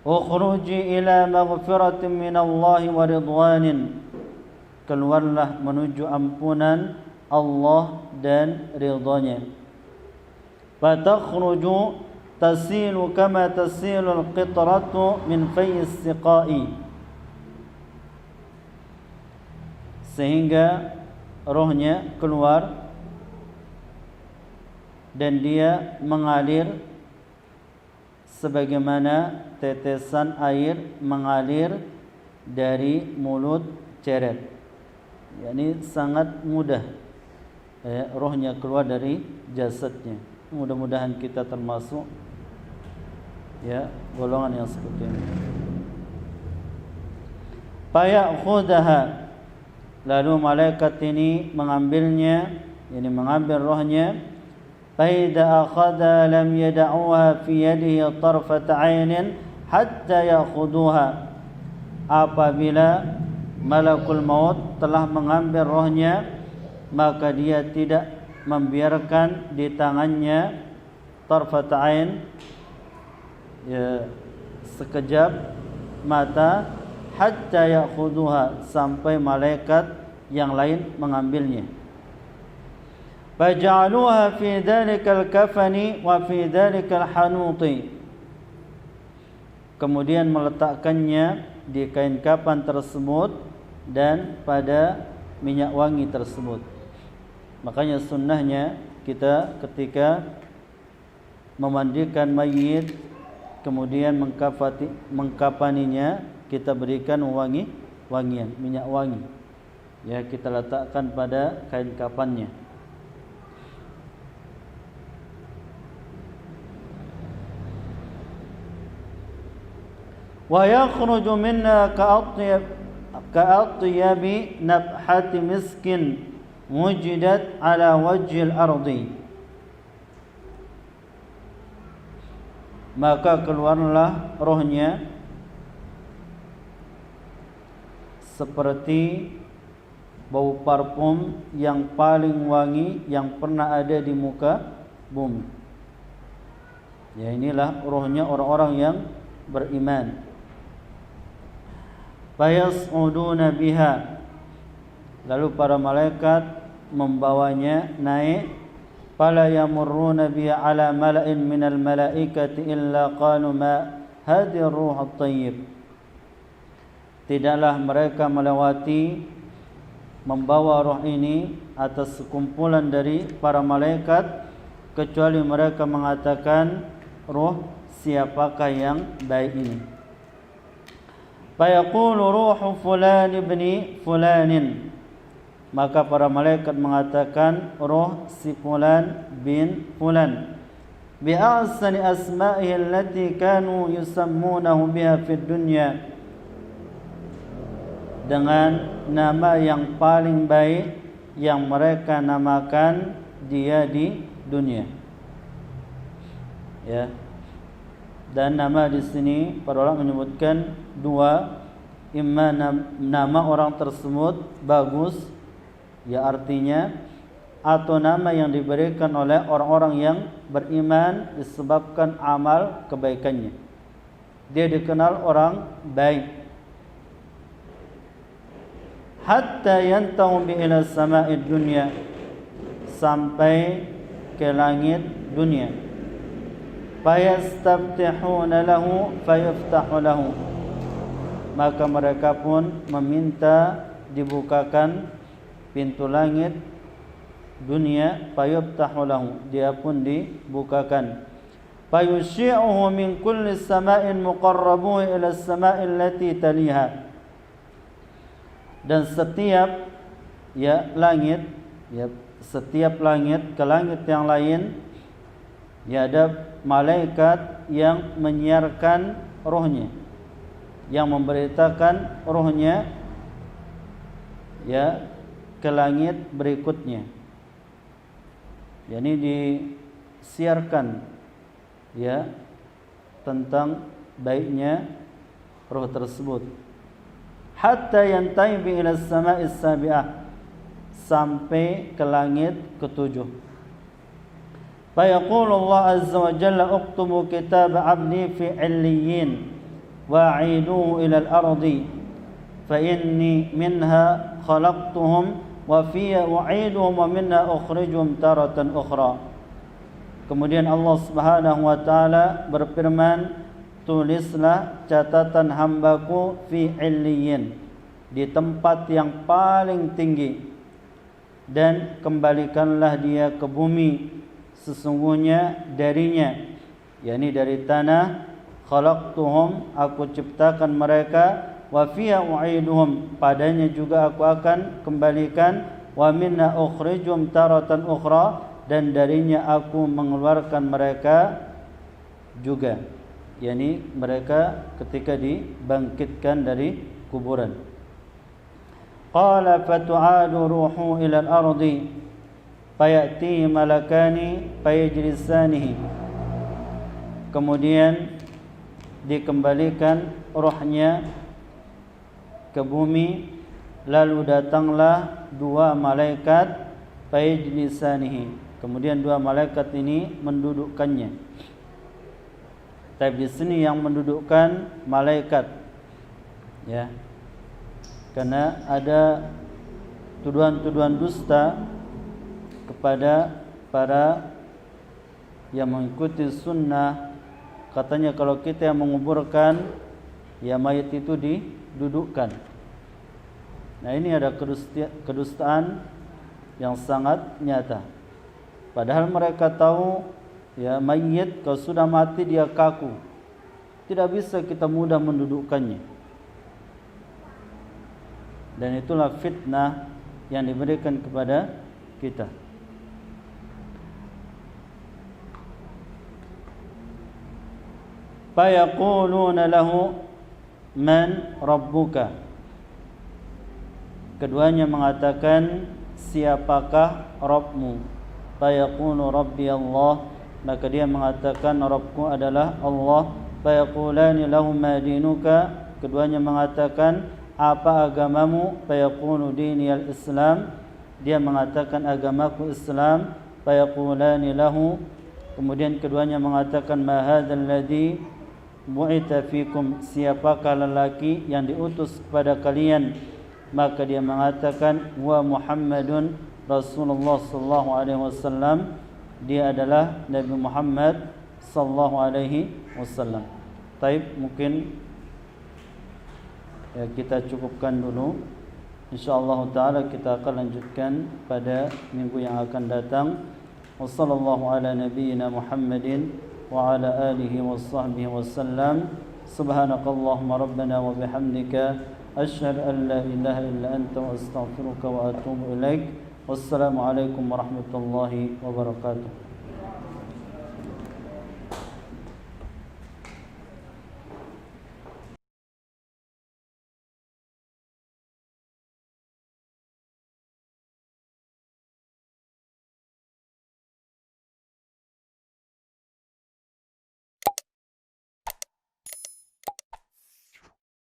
ukhruji ila maghfiratin minallahi wa ridwanin, keluarlah menuju ampunan Allah dan ridhanya. Fatakhruju tasilu kama tasilu alqitratu min fayis siqai, sehingga rohnya keluar dan dia mengalir sebagaimana tetesan air mengalir dari mulut ceret. Yani sangat mudah rohnya keluar dari jasadnya. Mudah-mudahan kita termasuk golongan yang seperti ini. Faya'khudaha, lalu malaikat ini mengambilnya, yani mengambil rohnya. Faida akhadha lam yada'uha fi yadihi tarfat 'ainin hatta ya'khuduha. Apabila malakul maut telah mengambil rohnya, maka dia tidak membiarkan di tangannya tarfat 'ain, sekejap mata, hatta ya'khuduha, sampai malaikat yang lain mengambilnya. Faj'aluha fi dhalikal kafani wa fi dhalikal hanuti, kemudian meletakkannya di kain kafan tersebut dan pada minyak wangi tersebut. Makanya sunnahnya kita ketika memandikan mayit kemudian mengkafaninya, kita berikan wangian, minyak wangi. Ya, kita letakkan pada kain kafannya. Wa yakhruju minna ka'atyabi nabhati miskin wujidat ala wajhil ardi, maka keluarlah rohnya seperti bau parfum yang paling wangi yang pernah ada di muka bumi. Ya, inilah rohnya orang-orang yang beriman. Fayas'uduna biha, lalu para malaikat membawanya naik. Fala yamurruna biha ala mala'in minal malaikati illa qalu ma hadhihi ar-ruhut thayyib, tidaklah mereka melewati membawa roh ini atas sekumpulan dari para malaikat kecuali mereka mengatakan, roh siapakah yang baik ini. Fayaqulu ruhu fulan ibni fulanin, maka para malaikat mengatakan roh si fulan bin fulan, bi ahsani asma'ihi allati kanu yusammunahu biha fid dunya, dengan nama yang paling baik yang mereka namakan dia di dunia. Ya. Dan nama di sini para ulama menyebutkan dua, imma nama orang tersebut bagus, ya artinya, atau nama yang diberikan oleh orang-orang yang beriman disebabkan amal kebaikannya. Dia dikenal orang baik. Hatta yantahu bi ila sama'id dunya, sampai ke langit dunia. Fayastaftihuna lahu fayaftahu lahu, maka mereka pun meminta dibukakan pintu langit dunia. Fayaftahu lahu, dia pun dibukakan. Fayusyi'uhu min kulli sama'in muqarrabuhu ila as-sama'i allati taliha, dan setiap langit, setiap langit ke langit yang lain, ada malaikat yang menyiarkan rohnya, yang memberitakan rohnya ke langit berikutnya. Ini disiarkan tentang baiknya roh tersebut. Hatta yantahi bi ila as-sama'is sabi'ah, sampai ke langit ketujuh. Fayaqulu Allah azza wa jalla uktubu kitab 'abdi fi 'illiyin, wa'iduu ila al-ardi fa inni minha khalaqtuhum wa fiha u'iduhum wa minha ukhrijuhum taratan ukhra. Kemudian Allah Subhanahu wa taala berfirman, tulislah catatan hambaku fi illiyin, di tempat yang paling tinggi, dan kembalikanlah dia ke bumi, sesungguhnya darinya, yakni dari tanah, khalaqtuhum, aku ciptakan mereka, wa fiha u'iduhum, padanya juga aku akan kembalikan, wa minna ukhrijum taratan ukhra, dan darinya aku mengeluarkan mereka juga, yakni mereka ketika dibangkitkan dari kuburan. Qala fatu'adu ruhu ila al-ardi fayati malakani fayajlisanihi. Kemudian dikembalikan rohnya ke bumi, lalu datanglah dua malaikat fayajlisanihi. Kemudian dua malaikat ini mendudukkannya. Tapi di sini yang mendudukkan malaikat, ya, karena ada tuduhan-tuduhan dusta kepada para yang mengikuti sunnah. Katanya kalau kita yang menguburkan, ya mayat itu didudukkan. Nah, ini ada kedustaan yang sangat nyata. Padahal mereka tahu, ya, mayit kalau sudah mati dia kaku, tidak bisa kita mudah mendudukkannya. Dan itulah fitnah yang diberikan kepada kita. Fayaquluna lahu man rabbuka. Keduanya mengatakan, siapakah Rabbmu? Fayaqulu rabbi Allah, maka dia mengatakan Rabbku adalah Allah. Fayaqulani lahu ma dinuka, keduanya mengatakan apa agamamu? Fayaqulu dini al-Islam, dia mengatakan agamaku Islam. Fayaqulani lahu, kemudian keduanya mengatakan ma hadzal ladzi bu'ita fikum, siapakah lelaki yang diutus kepada kalian? Maka dia mengatakan wa Muhammadun Rasulullah sallallahu alaihi wasallam, dia adalah Nabi Muhammad sallallahu alaihi wasallam. Baik, mungkin ya, kita cukupkan dulu. Insyaallah taala kita akan lanjutkan pada minggu yang akan datang. Wassallallahu ala nabiyyina Muhammadin wa ala alihi washabbihi wasallam. Subhanakallahumma rabbana wa bihamdika asyhadu an la ilaha illa anta wa astaghfiruka wa atubu ilaik. Wassalamualaikum warahmatullahi wabarakatuh.